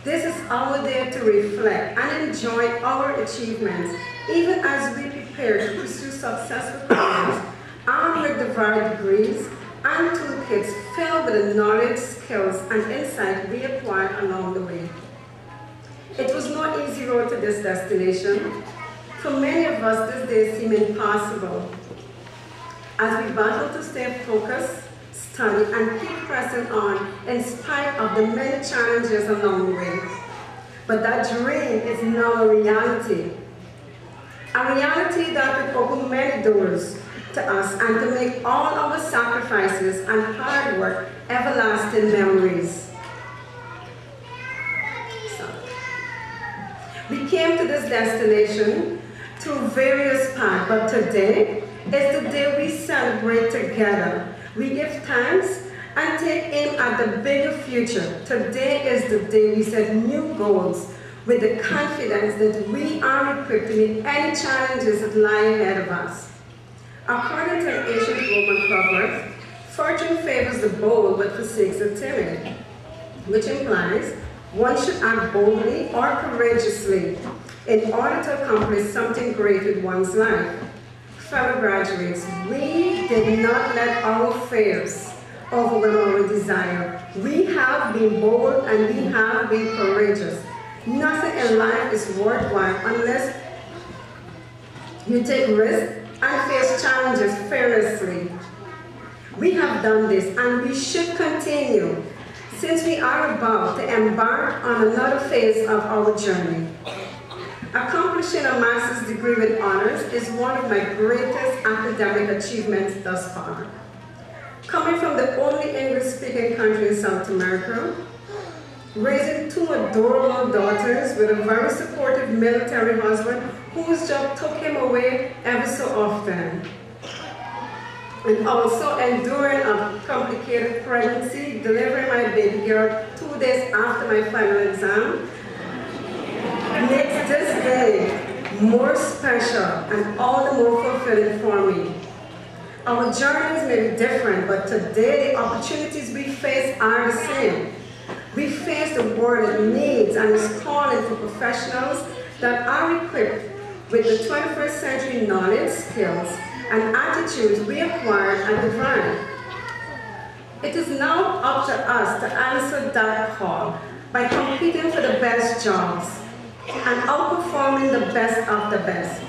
this is our day to reflect and enjoy our achievements, even as we prepare to pursue successful careers, armed with Devry degrees and toolkits filled with the knowledge, skills, and insight we acquired along the way. It was no easy road to this destination. For many of us, this day seemed impossible. As we battle to stay focused, study, and keep pressing on in spite of the many challenges along the way. But that dream is now a reality. A reality that will open many doors to us and to make all our sacrifices and hard work everlasting memories. We came to this destination through various paths, but today is the day we celebrate together. We give thanks and take aim at the bigger future. Today is the day we set new goals with the confidence that we are equipped to meet any challenges that lie ahead of us. According to an ancient Roman proverb, fortune favors the bold but forsakes the timid, which implies one should act boldly or courageously in order to accomplish something great with one's life. Fellow graduates, we did not let our fears overwhelm our desire. We have been bold and we have been courageous. Nothing in life is worthwhile unless you take risks and face challenges fearlessly. We have done this and we should continue since we are about to embark on another phase of our journey. Accomplishing a master's degree with honors is one of my greatest academic achievements thus far. Coming from the only English-speaking country in South America, raising two adorable daughters with a very supportive military husband whose job took him away ever so often, and also enduring a complicated pregnancy, delivering my baby girl 2 days after my final exam, makes this day more special and all the more fulfilling for me. Our journeys may be different, but today the opportunities we face are the same. We face the world that needs and is calling for professionals that are equipped with the 21st century knowledge, skills, and attitudes we acquired at Devry. It is now up to us to answer that call by competing for the best jobs and outperforming the best of the best.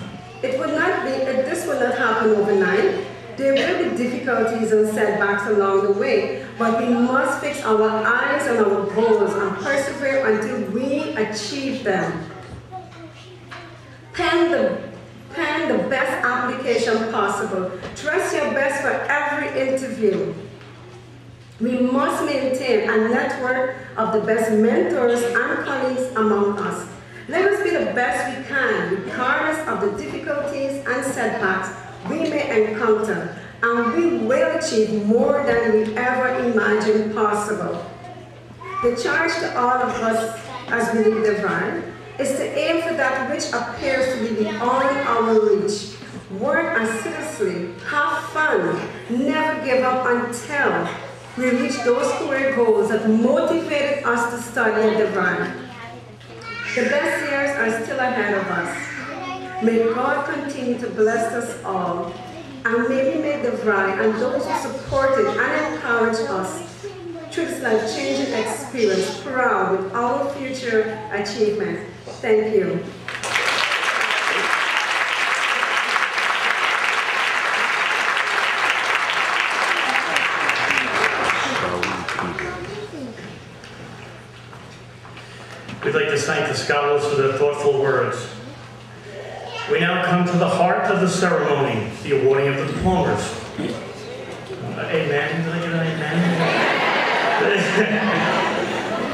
This would not happen overnight. There will be difficulties and setbacks along the way, but we must fix our eyes on our goals and persevere until we achieve them. Pen the best application possible. Dress your best for every interview. We must maintain a network of the best mentors and colleagues among us. Let us be the best we can, regardless of the difficulties and setbacks we may encounter, and we will achieve more than we ever imagined possible. The charge to all of us as we lead Devry is to aim for that which appears to be beyond our reach. Work assiduously, have fun, never give up until we reach those career goals that motivated us to study at Devry. The best years are still ahead of us. May God continue to bless us all, and may we make Devry and those who supported and encouraged us through this life-changing experience proud with our future achievement. Thank you. We'd like to thank the scholars for their thoughtful words. We now come to the heart of the ceremony, the awarding of the diplomas. Amen. Did I get an amen?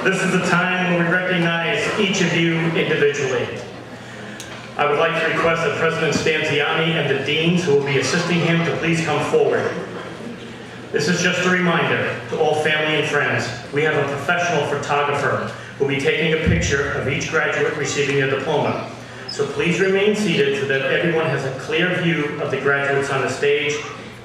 This is the time when we recognize each of you individually. I would like to request that President Stanziani and the deans who will be assisting him to please come forward. This is just a reminder to all family and friends, we have a professional photographer who will be taking a picture of each graduate receiving their diploma. So please remain seated so that everyone has a clear view of the graduates on the stage.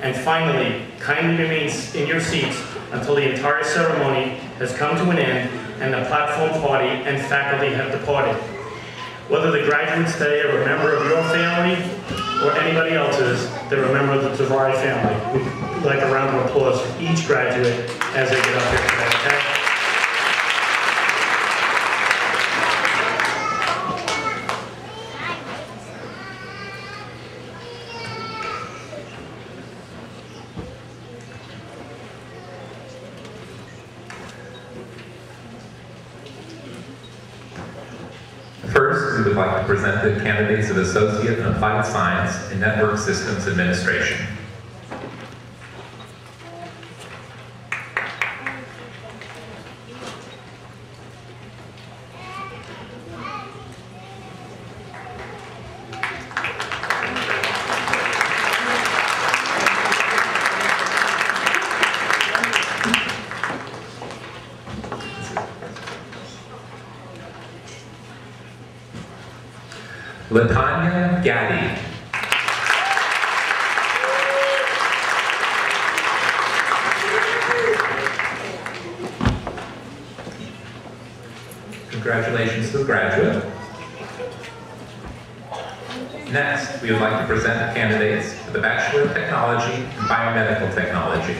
And finally, kindly remain in your seats until the entire ceremony has come to an end and the platform party and faculty have departed. Whether the graduates today are a member of your family or anybody else's, they're a member of the Devry family. We'd like a round of applause for each graduate as they get up here today, okay? First, we would like to present the candidates of Associate in Applied Science in Network Systems Administration. Latanya Gaddy. Congratulations to the graduate. Next, we would like to present the candidates for the Bachelor of Technology in Biomedical Technology.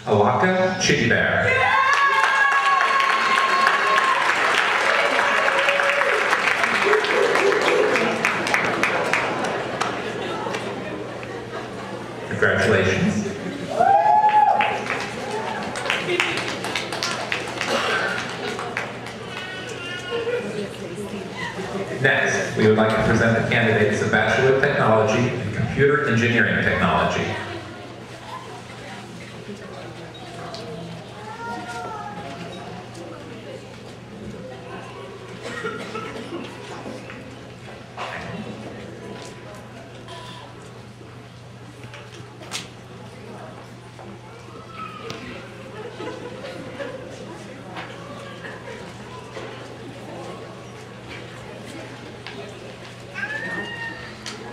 Alaka Chittybear. Congratulations. Next, we would like to present the candidates of Bachelor of Technology in Computer Engineering Technology.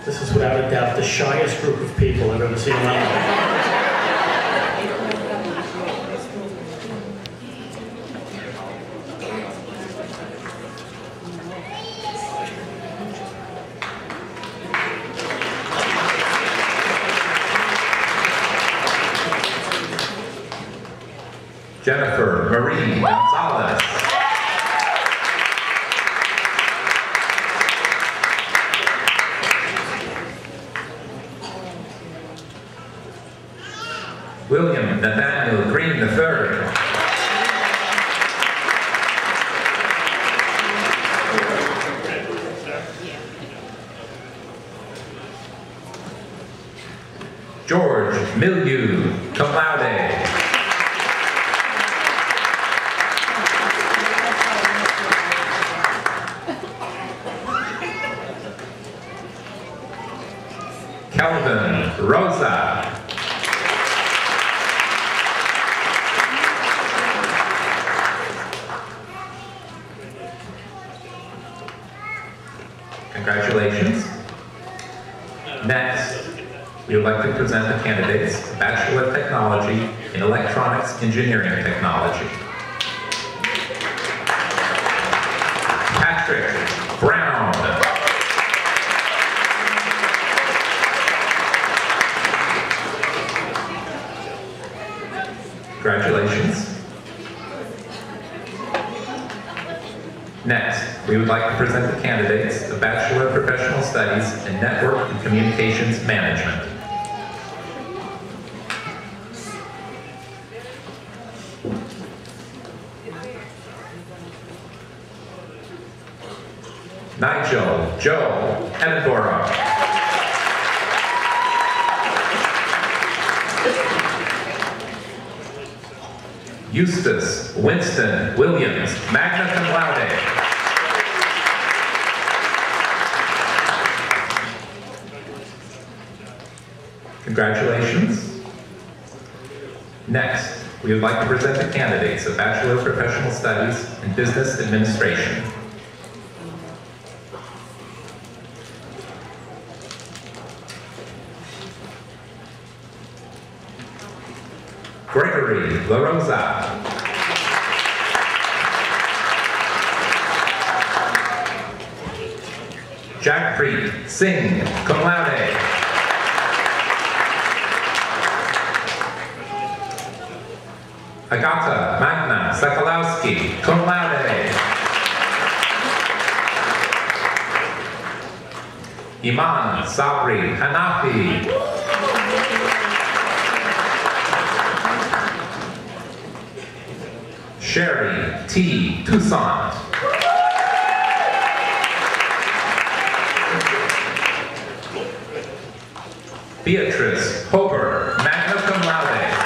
The This is without a doubt the shyest group of people I've ever seen in my life. Jennifer Marie Gonzalez. William Nathaniel Green III. George Milieu, cum laude. Kelvin Rosa. Congratulations. Next, we would like to present the candidates for Bachelor of Technology in Electronics Engineering Technology. Patrick Brown. Congratulations. Next, we would like to present the candidates of Bachelor of Professional Studies in Network and Communications Management. Nigel Joe Edinburgh. Eustace Winston Williams, magna cum laude. Congratulations. Next, we would like to present the candidates of Bachelor of Professional Studies in Business Administration. Gregory La Rosa. Jackpreet Singh, cum laude. Agata Magna Sokolowski, cum laude. Iman Sabri Hanafi. Sherry T. Toussaint. Beatrice Hoper, magna cum laude.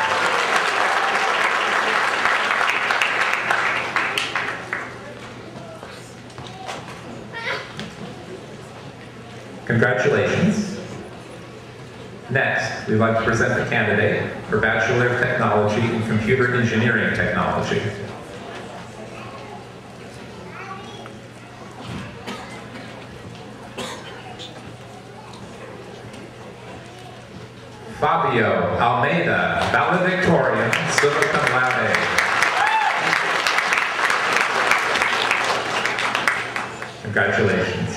Congratulations. Next, we'd like to present the candidate for Bachelor of Technology in Computer Engineering Technology. Fabio Almeida, valedictorian, summa cum laude. Congratulations.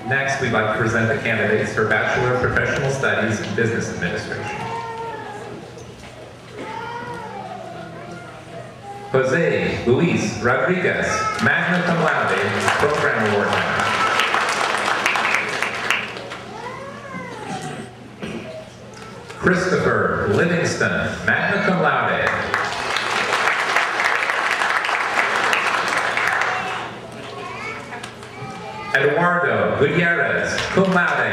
Next, we'd like to present the candidates for Bachelor of Professional Studies in Business Administration. Jose Luis Rodriguez, magna cum laude, program award winner. Christopher Livingston, magna cum laude. Eduardo Gutierrez, cum laude.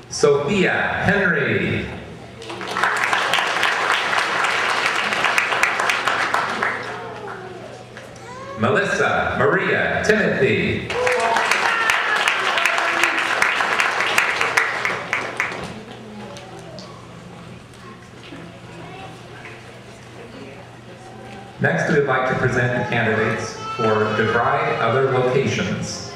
Sophia Henry. Melissa Maria Timothy. Next, we would like to present the candidates for Devry other locations.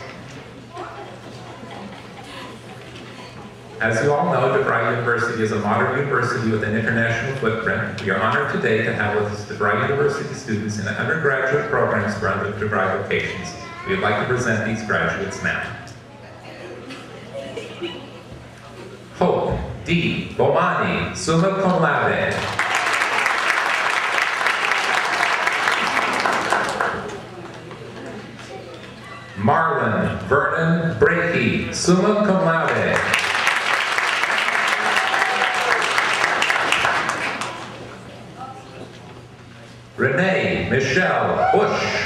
As you all know, Devry University is a modern university with an international footprint. We are honored today to have with us Devry University students in the undergraduate programs for other Devry locations. We would like to present these graduates now. Hope D. Bomani, summa cum laude. Marlon Vernon Brakey, summa cum laude. Renee Michelle Bush.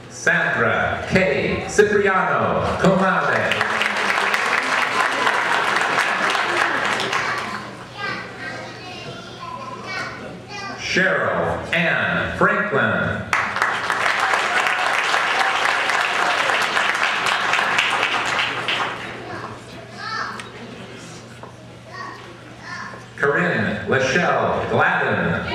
Sandra K. Cipriano, cum laude. Cheryl Ann Franklin. Corinne Lachelle Gladden.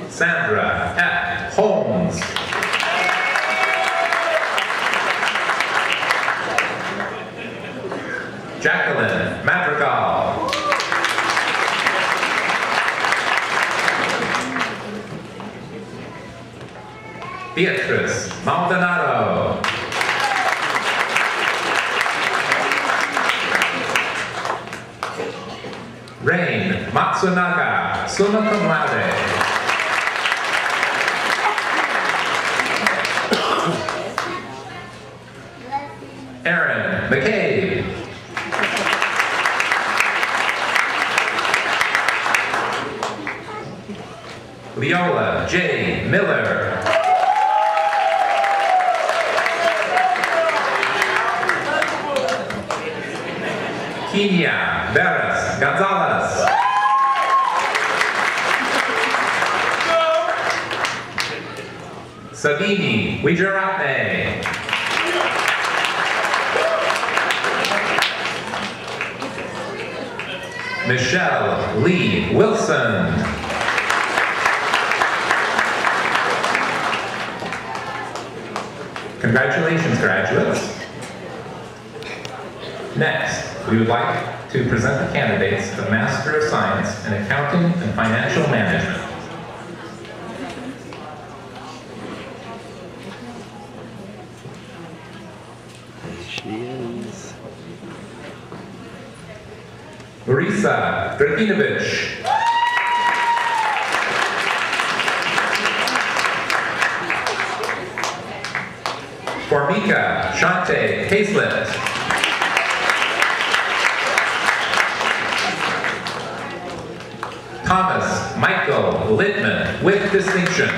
Sandra F. Holmes. Jacqueline Madrigal. Beatrice Maldonado. Rain Matsunaga, summa cum laude. Aaron McCabe. Leola J. Miller. Kenya Veras Gonzalez. Savini Wijaratne. Michelle Lee Wilson. Congratulations, graduates. Next, we would like to present the candidates of Master of Science in Accounting and Financial Management. There she is. Marisa Draginovich. Formika Shante Hazlett. Thomas Michael Littman with distinction.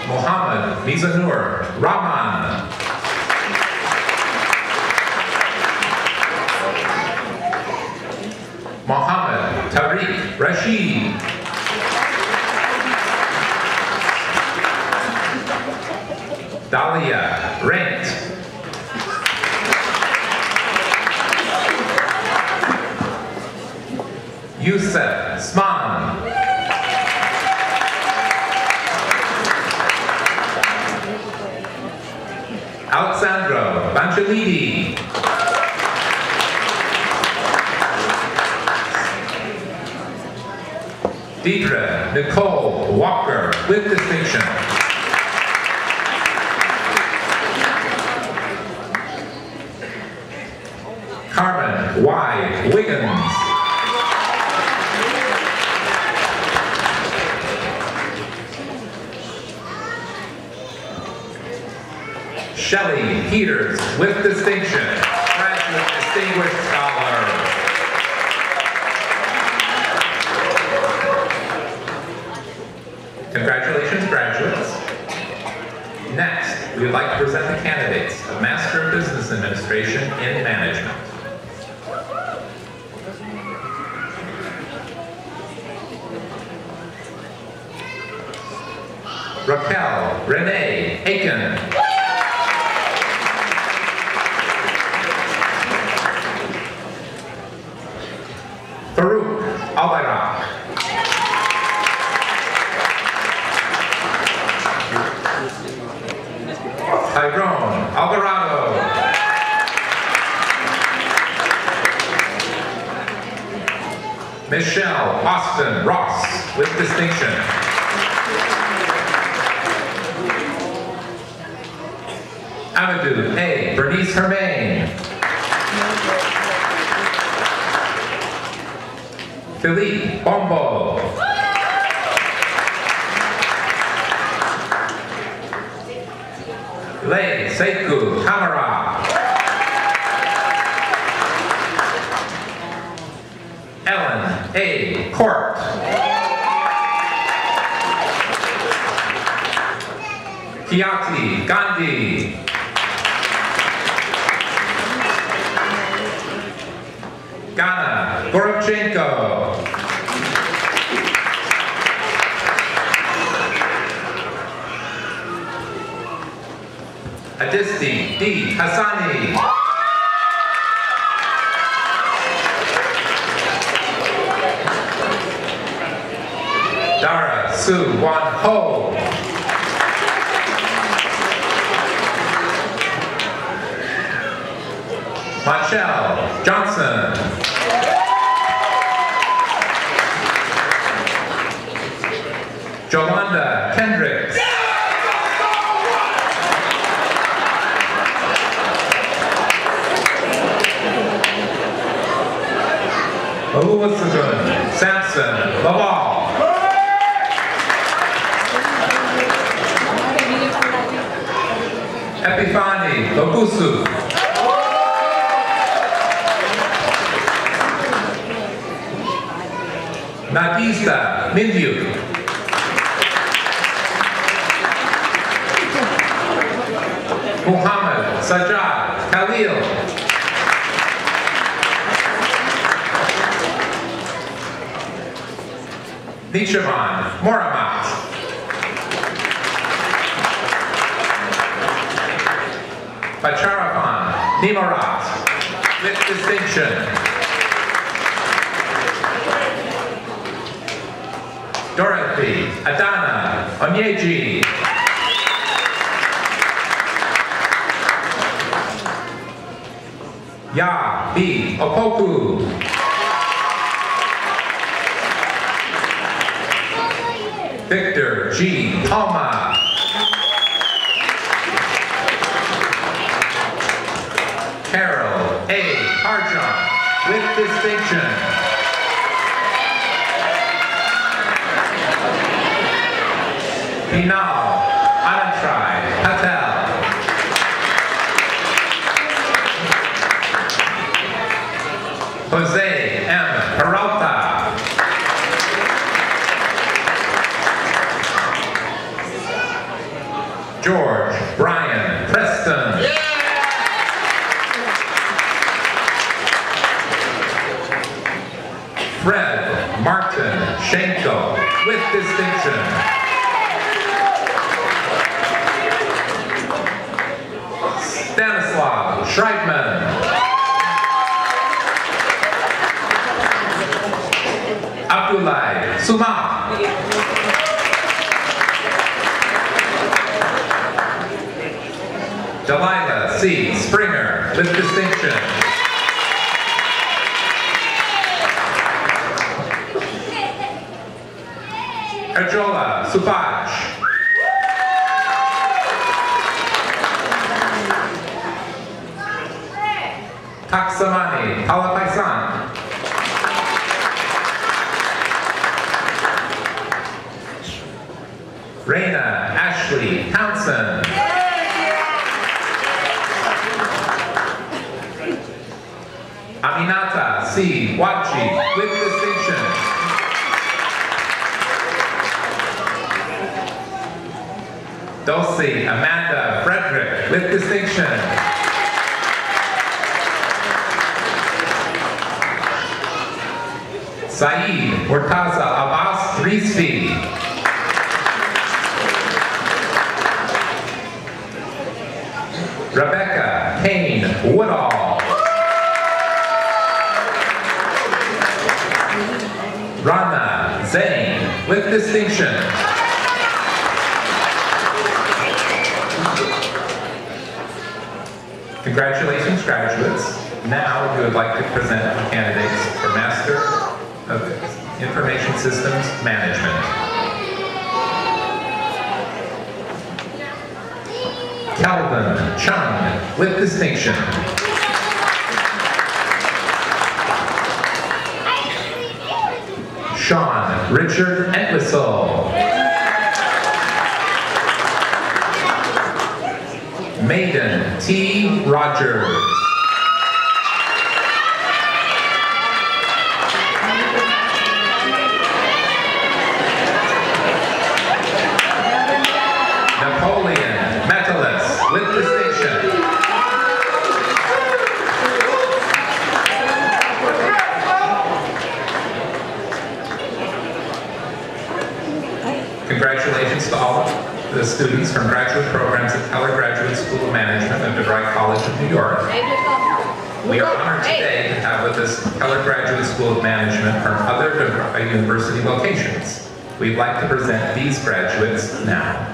Mohammed Mizanur Rahman. Mohammed Tariq Rashid. Dahlia Rent. Yusef Sman. Alessandro Banchelidi. Deidre Nicole Walker with distinction. Carmen Y. Wiggins. Shelley Peters with distinction. Graduate Distinguished Scholar. Congratulations, graduates. Next, we would like to present the candidates of Master of Business Administration Administration in Management. Raquel Renee Aiken. Farouk Albayrak. Tyrone Alvarado. Michelle Austin Ross with distinction. Amadou A. Bernice Hermain. Philippe Bombo. Lei Seiku Kamara. Ellen A. Court. Kiati Gandhi. Gana Gorochenko. Adisti D. Hassani. Dara Su Wan Ho. Michelle Johnson. Jolanda Kendricks. Oluwasegun Samson Laval. Epifani Lobusu. Nagisa Mindu. Muhammad Sajjad Khalil. Nishavan Moramat. Bacharavan Nimarat with distinction. Dorothy Adana Onyeji. Ya B. Opoku. Victor G. Palma. Carol A. Harjan with distinction. Pinal Anantrai Patel. Jose M. Peralta. George Brian Preston. Fred Martin Schenkel with distinction. Stanislav Schreibman. Abdullah Suma. Delilah C. Springer with distinction. Ajola Subaj. Taksamani Palapaisan. Raina Ashley Townsend. Aminata C. Wachi with distinction. Dulcie Amanda Frederick with distinction. Saeed Murtaza Abbas Rizvi. Rebecca Kane Woodall. Rana Zain with distinction. Congratulations, graduates. Now we would like to present the candidates for Master of Information Systems Management. Calvin Chung with distinction. Sean Richard Entwistle. Maiden T. Rogers. Napoleon Metalis with distinction. Congratulations to all of the students from graduate programs at Keller Graduate School of Management of Devry College of New York. We are honored today to have with us Keller Graduate School of Management from other Devry University locations. We'd like to present these graduates now.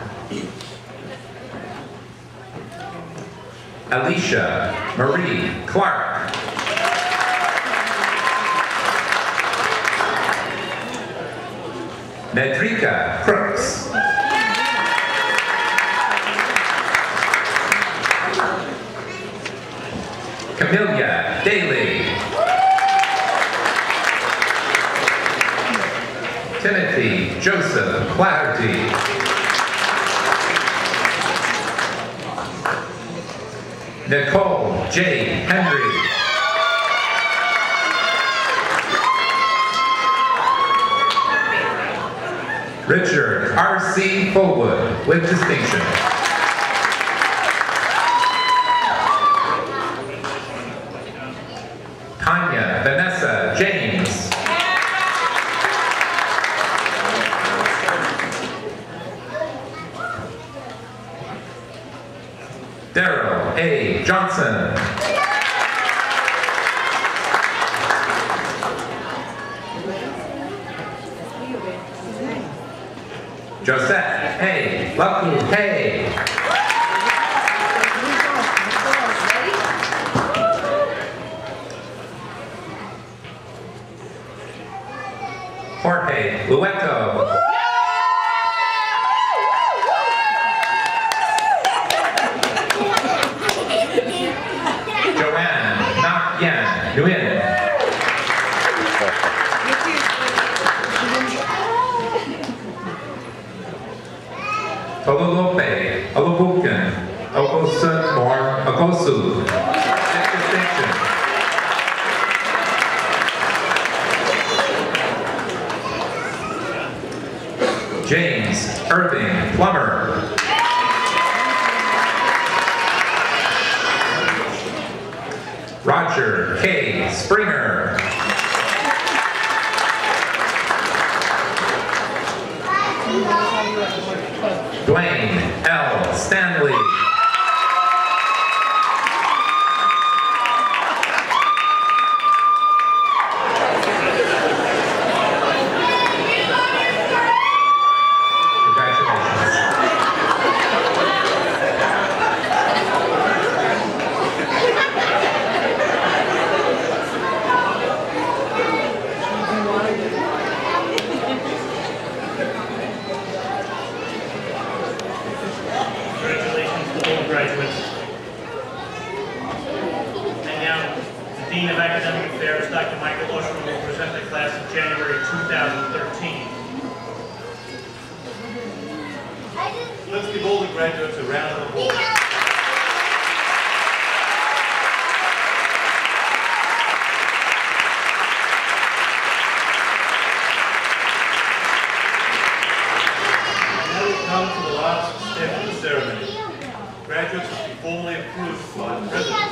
Alicia Marie Clark. Nedrika Crooks. Camelia Daly. Timothy Joseph Flaherty. Nicole J. Henry. Richard R.C. Fullwood with distinction. Tanya Vanessa James. Daryl A. Johnson. Josette A. Lucky Hay. Jorge Lueto. Joanne Nak Yen Nguyen. Tolulope Alubukin Ogosun Mor Ogosu. Distinction. James Irving Plummer. Roger K. Springer. Dwayne L. Stanley. Let's give all the graduates a round of applause. Now we come to the last step of the ceremony. Graduates will be formally approved by the President.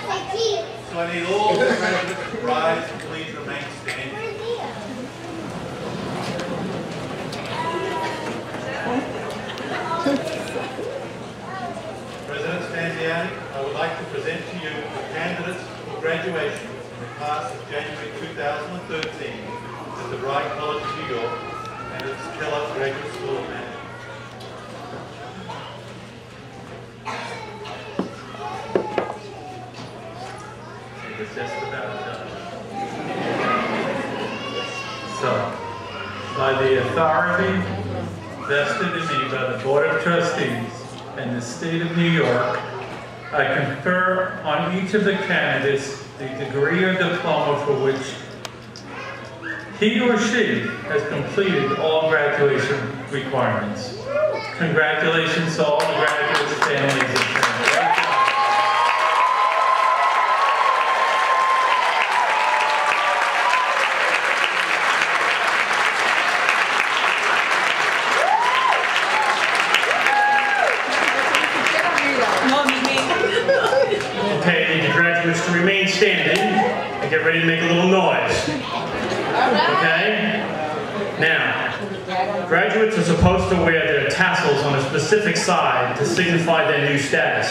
So I need all the graduates to rise and please remain standing. DeVry College of New York and its Kellogg Graduate School of Management. It's just about done. So, by the authority vested in me by the Board of Trustees and the State of New York, I confer on each of the candidates the degree or diploma for which he or she has completed all graduation requirements. Congratulations to all the graduates, families, and friends. Okay, I need the graduates to remain standing and get ready to make a little noise. Okay? Now, graduates are supposed to wear their tassels on a specific side to signify their new status.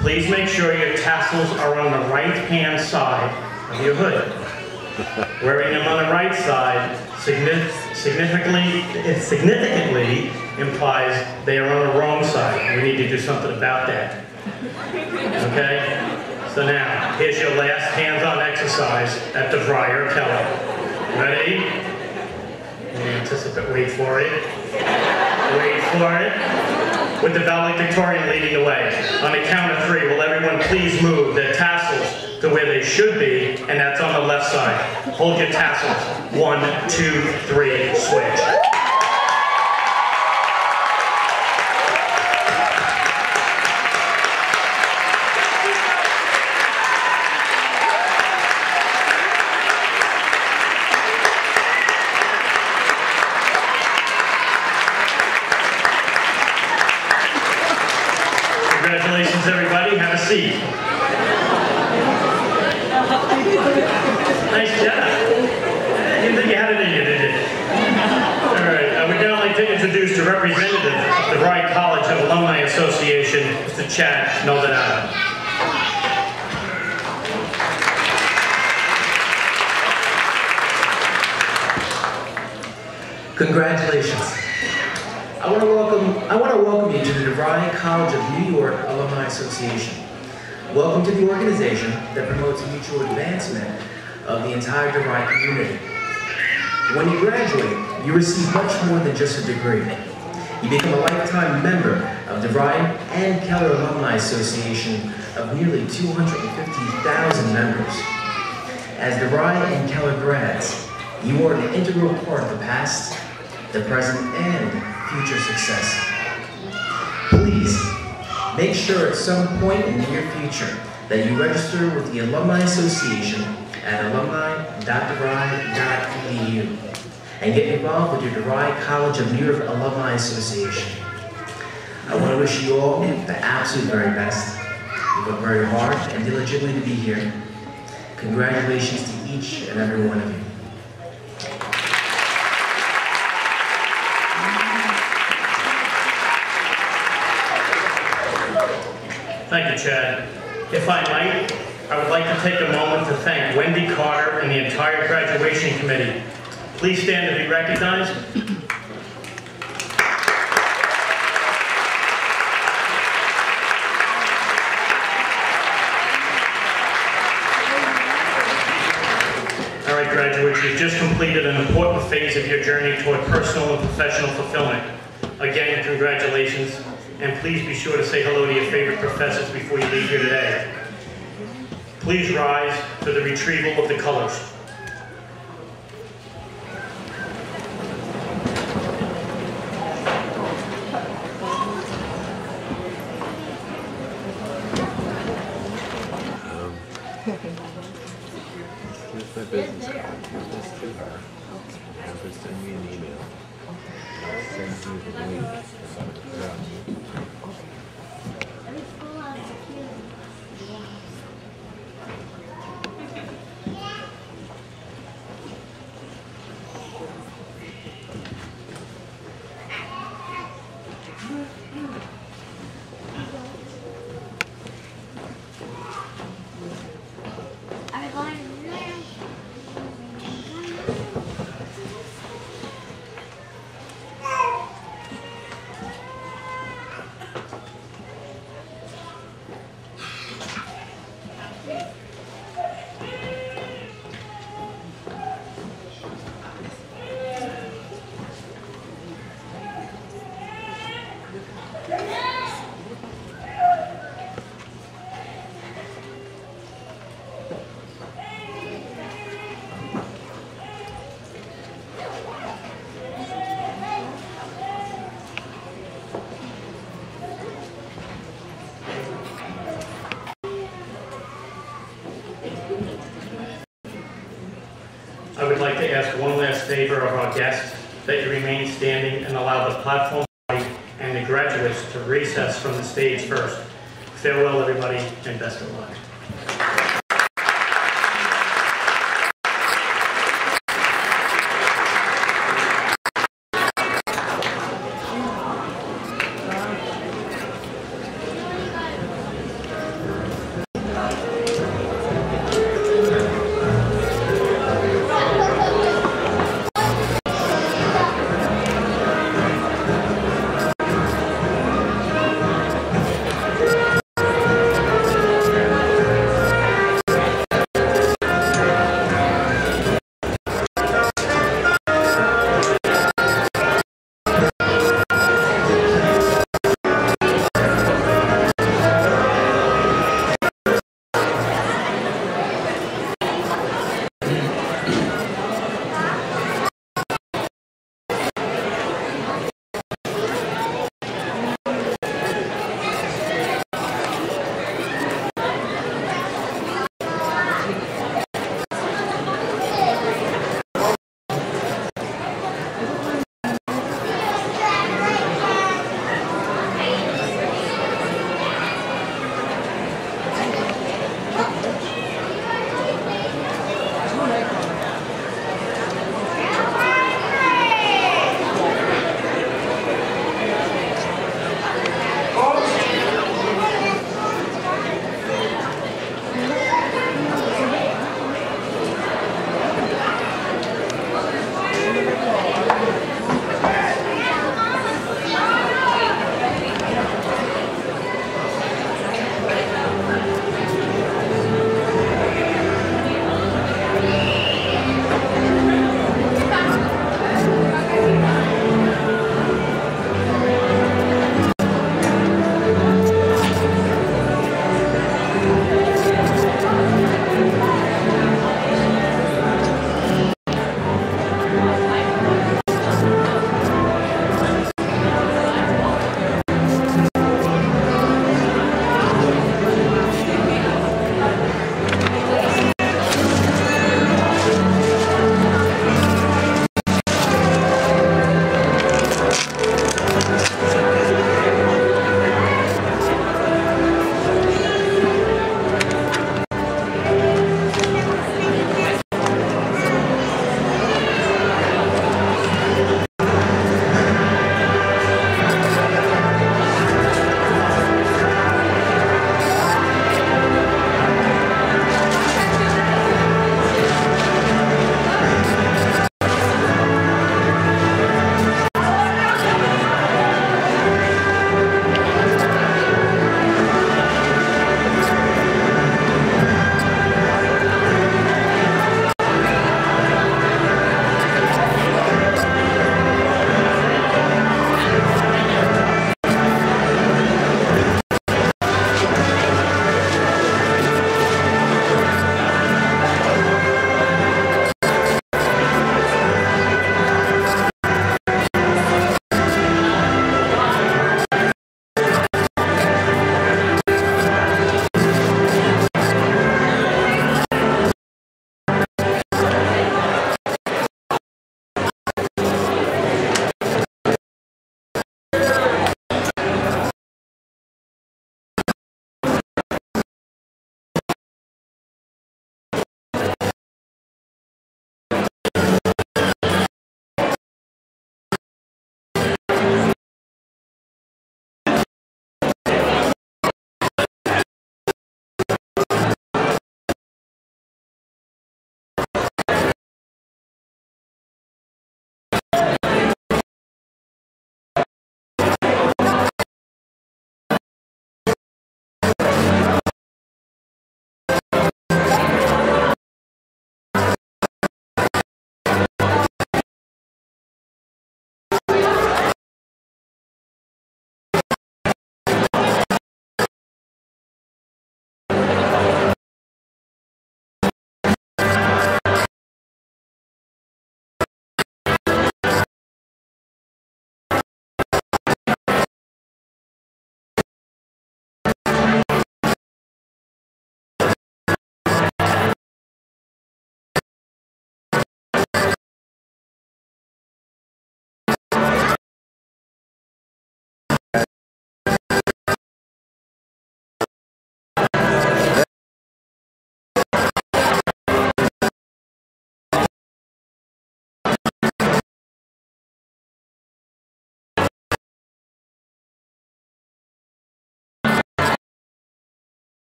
Please make sure your tassels are on the right-hand side of your hood. Wearing them on the right side significantly implies they are on the wrong side. We need to do something about that. Okay? So now, here's your last hands-on exercise at DeVry or Kellogg. Ready? Anticipate, wait for it. Wait for it. With the valedictorian leading the way. On the count of 3, will everyone please move their tassels to where they should be, and that's on the left side. Hold your tassels. 1, 2, 3, switch. Congratulations, everybody. Have a seat. Nice job. You didn't think you had it in you, did you? All right. I would now like to introduce the representative of the DeVry College of Alumni Association, Mr. Chad Maldonado. Congratulations. I want to welcome you to the DeVry College of New York Alumni Association. Welcome to the organization that promotes mutual advancement of the entire DeVry community. When you graduate, you receive much more than just a degree. You become a lifetime member of DeVry and Keller Alumni Association of nearly 250,000 members. As DeVry and Keller grads, you are an integral part of the past, the present, and future success. Please, make sure at some point in the near future that you register with the Alumni Association at alumni.devry.edu and get involved with your DeVry College of New York Alumni Association. I want to wish you all the absolute very best. You worked very hard and diligently to be here. Congratulations to each and every one of you. Thank you, Chad. If I might, I would like to take a moment to thank Wendy Carter and the entire graduation committee. Please stand to be recognized. All right, graduates, you've just completed an important phase of your journey toward personal and professional fulfillment. Again, congratulations. And please be sure to say hello to your favorite professors before you leave here today. Please rise for the retrieval of the colors. Here's my business card. Give this to her. Have her send me an email. I'll send you the link. last favor of our guests that you remain standing and allow the platform and the graduates to recess from the stage first. Farewell, everybody, and best of luck.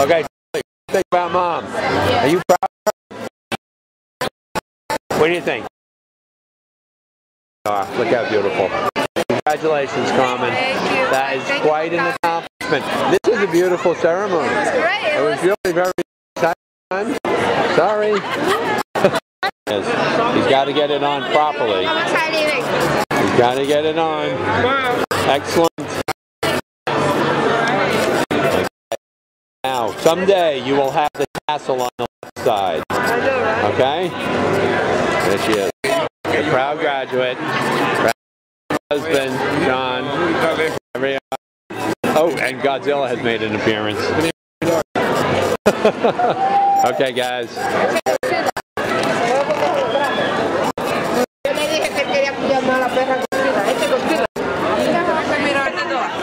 Okay, think about Mom. Are you proud of her? What do you think? Oh, look how beautiful. Congratulations, Carmen. That is quite an accomplishment. This was a beautiful ceremony. It was great. It was really very exciting. Sorry. He's got to get it on properly. He's got to get it on. Excellent. Now, someday you will have the tassel on the left side. Okay? There she is. The proud graduate. Proud husband, John. Oh, and Godzilla has made an appearance. Okay, guys.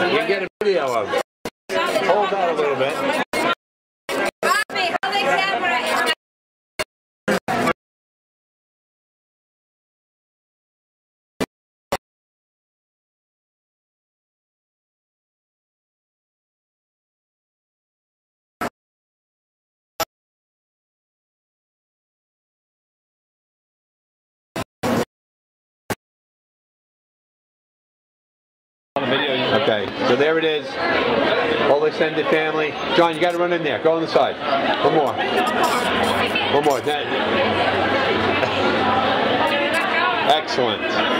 You can get a video of it. Hold that a little bit. Okay, so there it is. All extended family. John, you got to run in there. Go on the side. One more. One more. Excellent.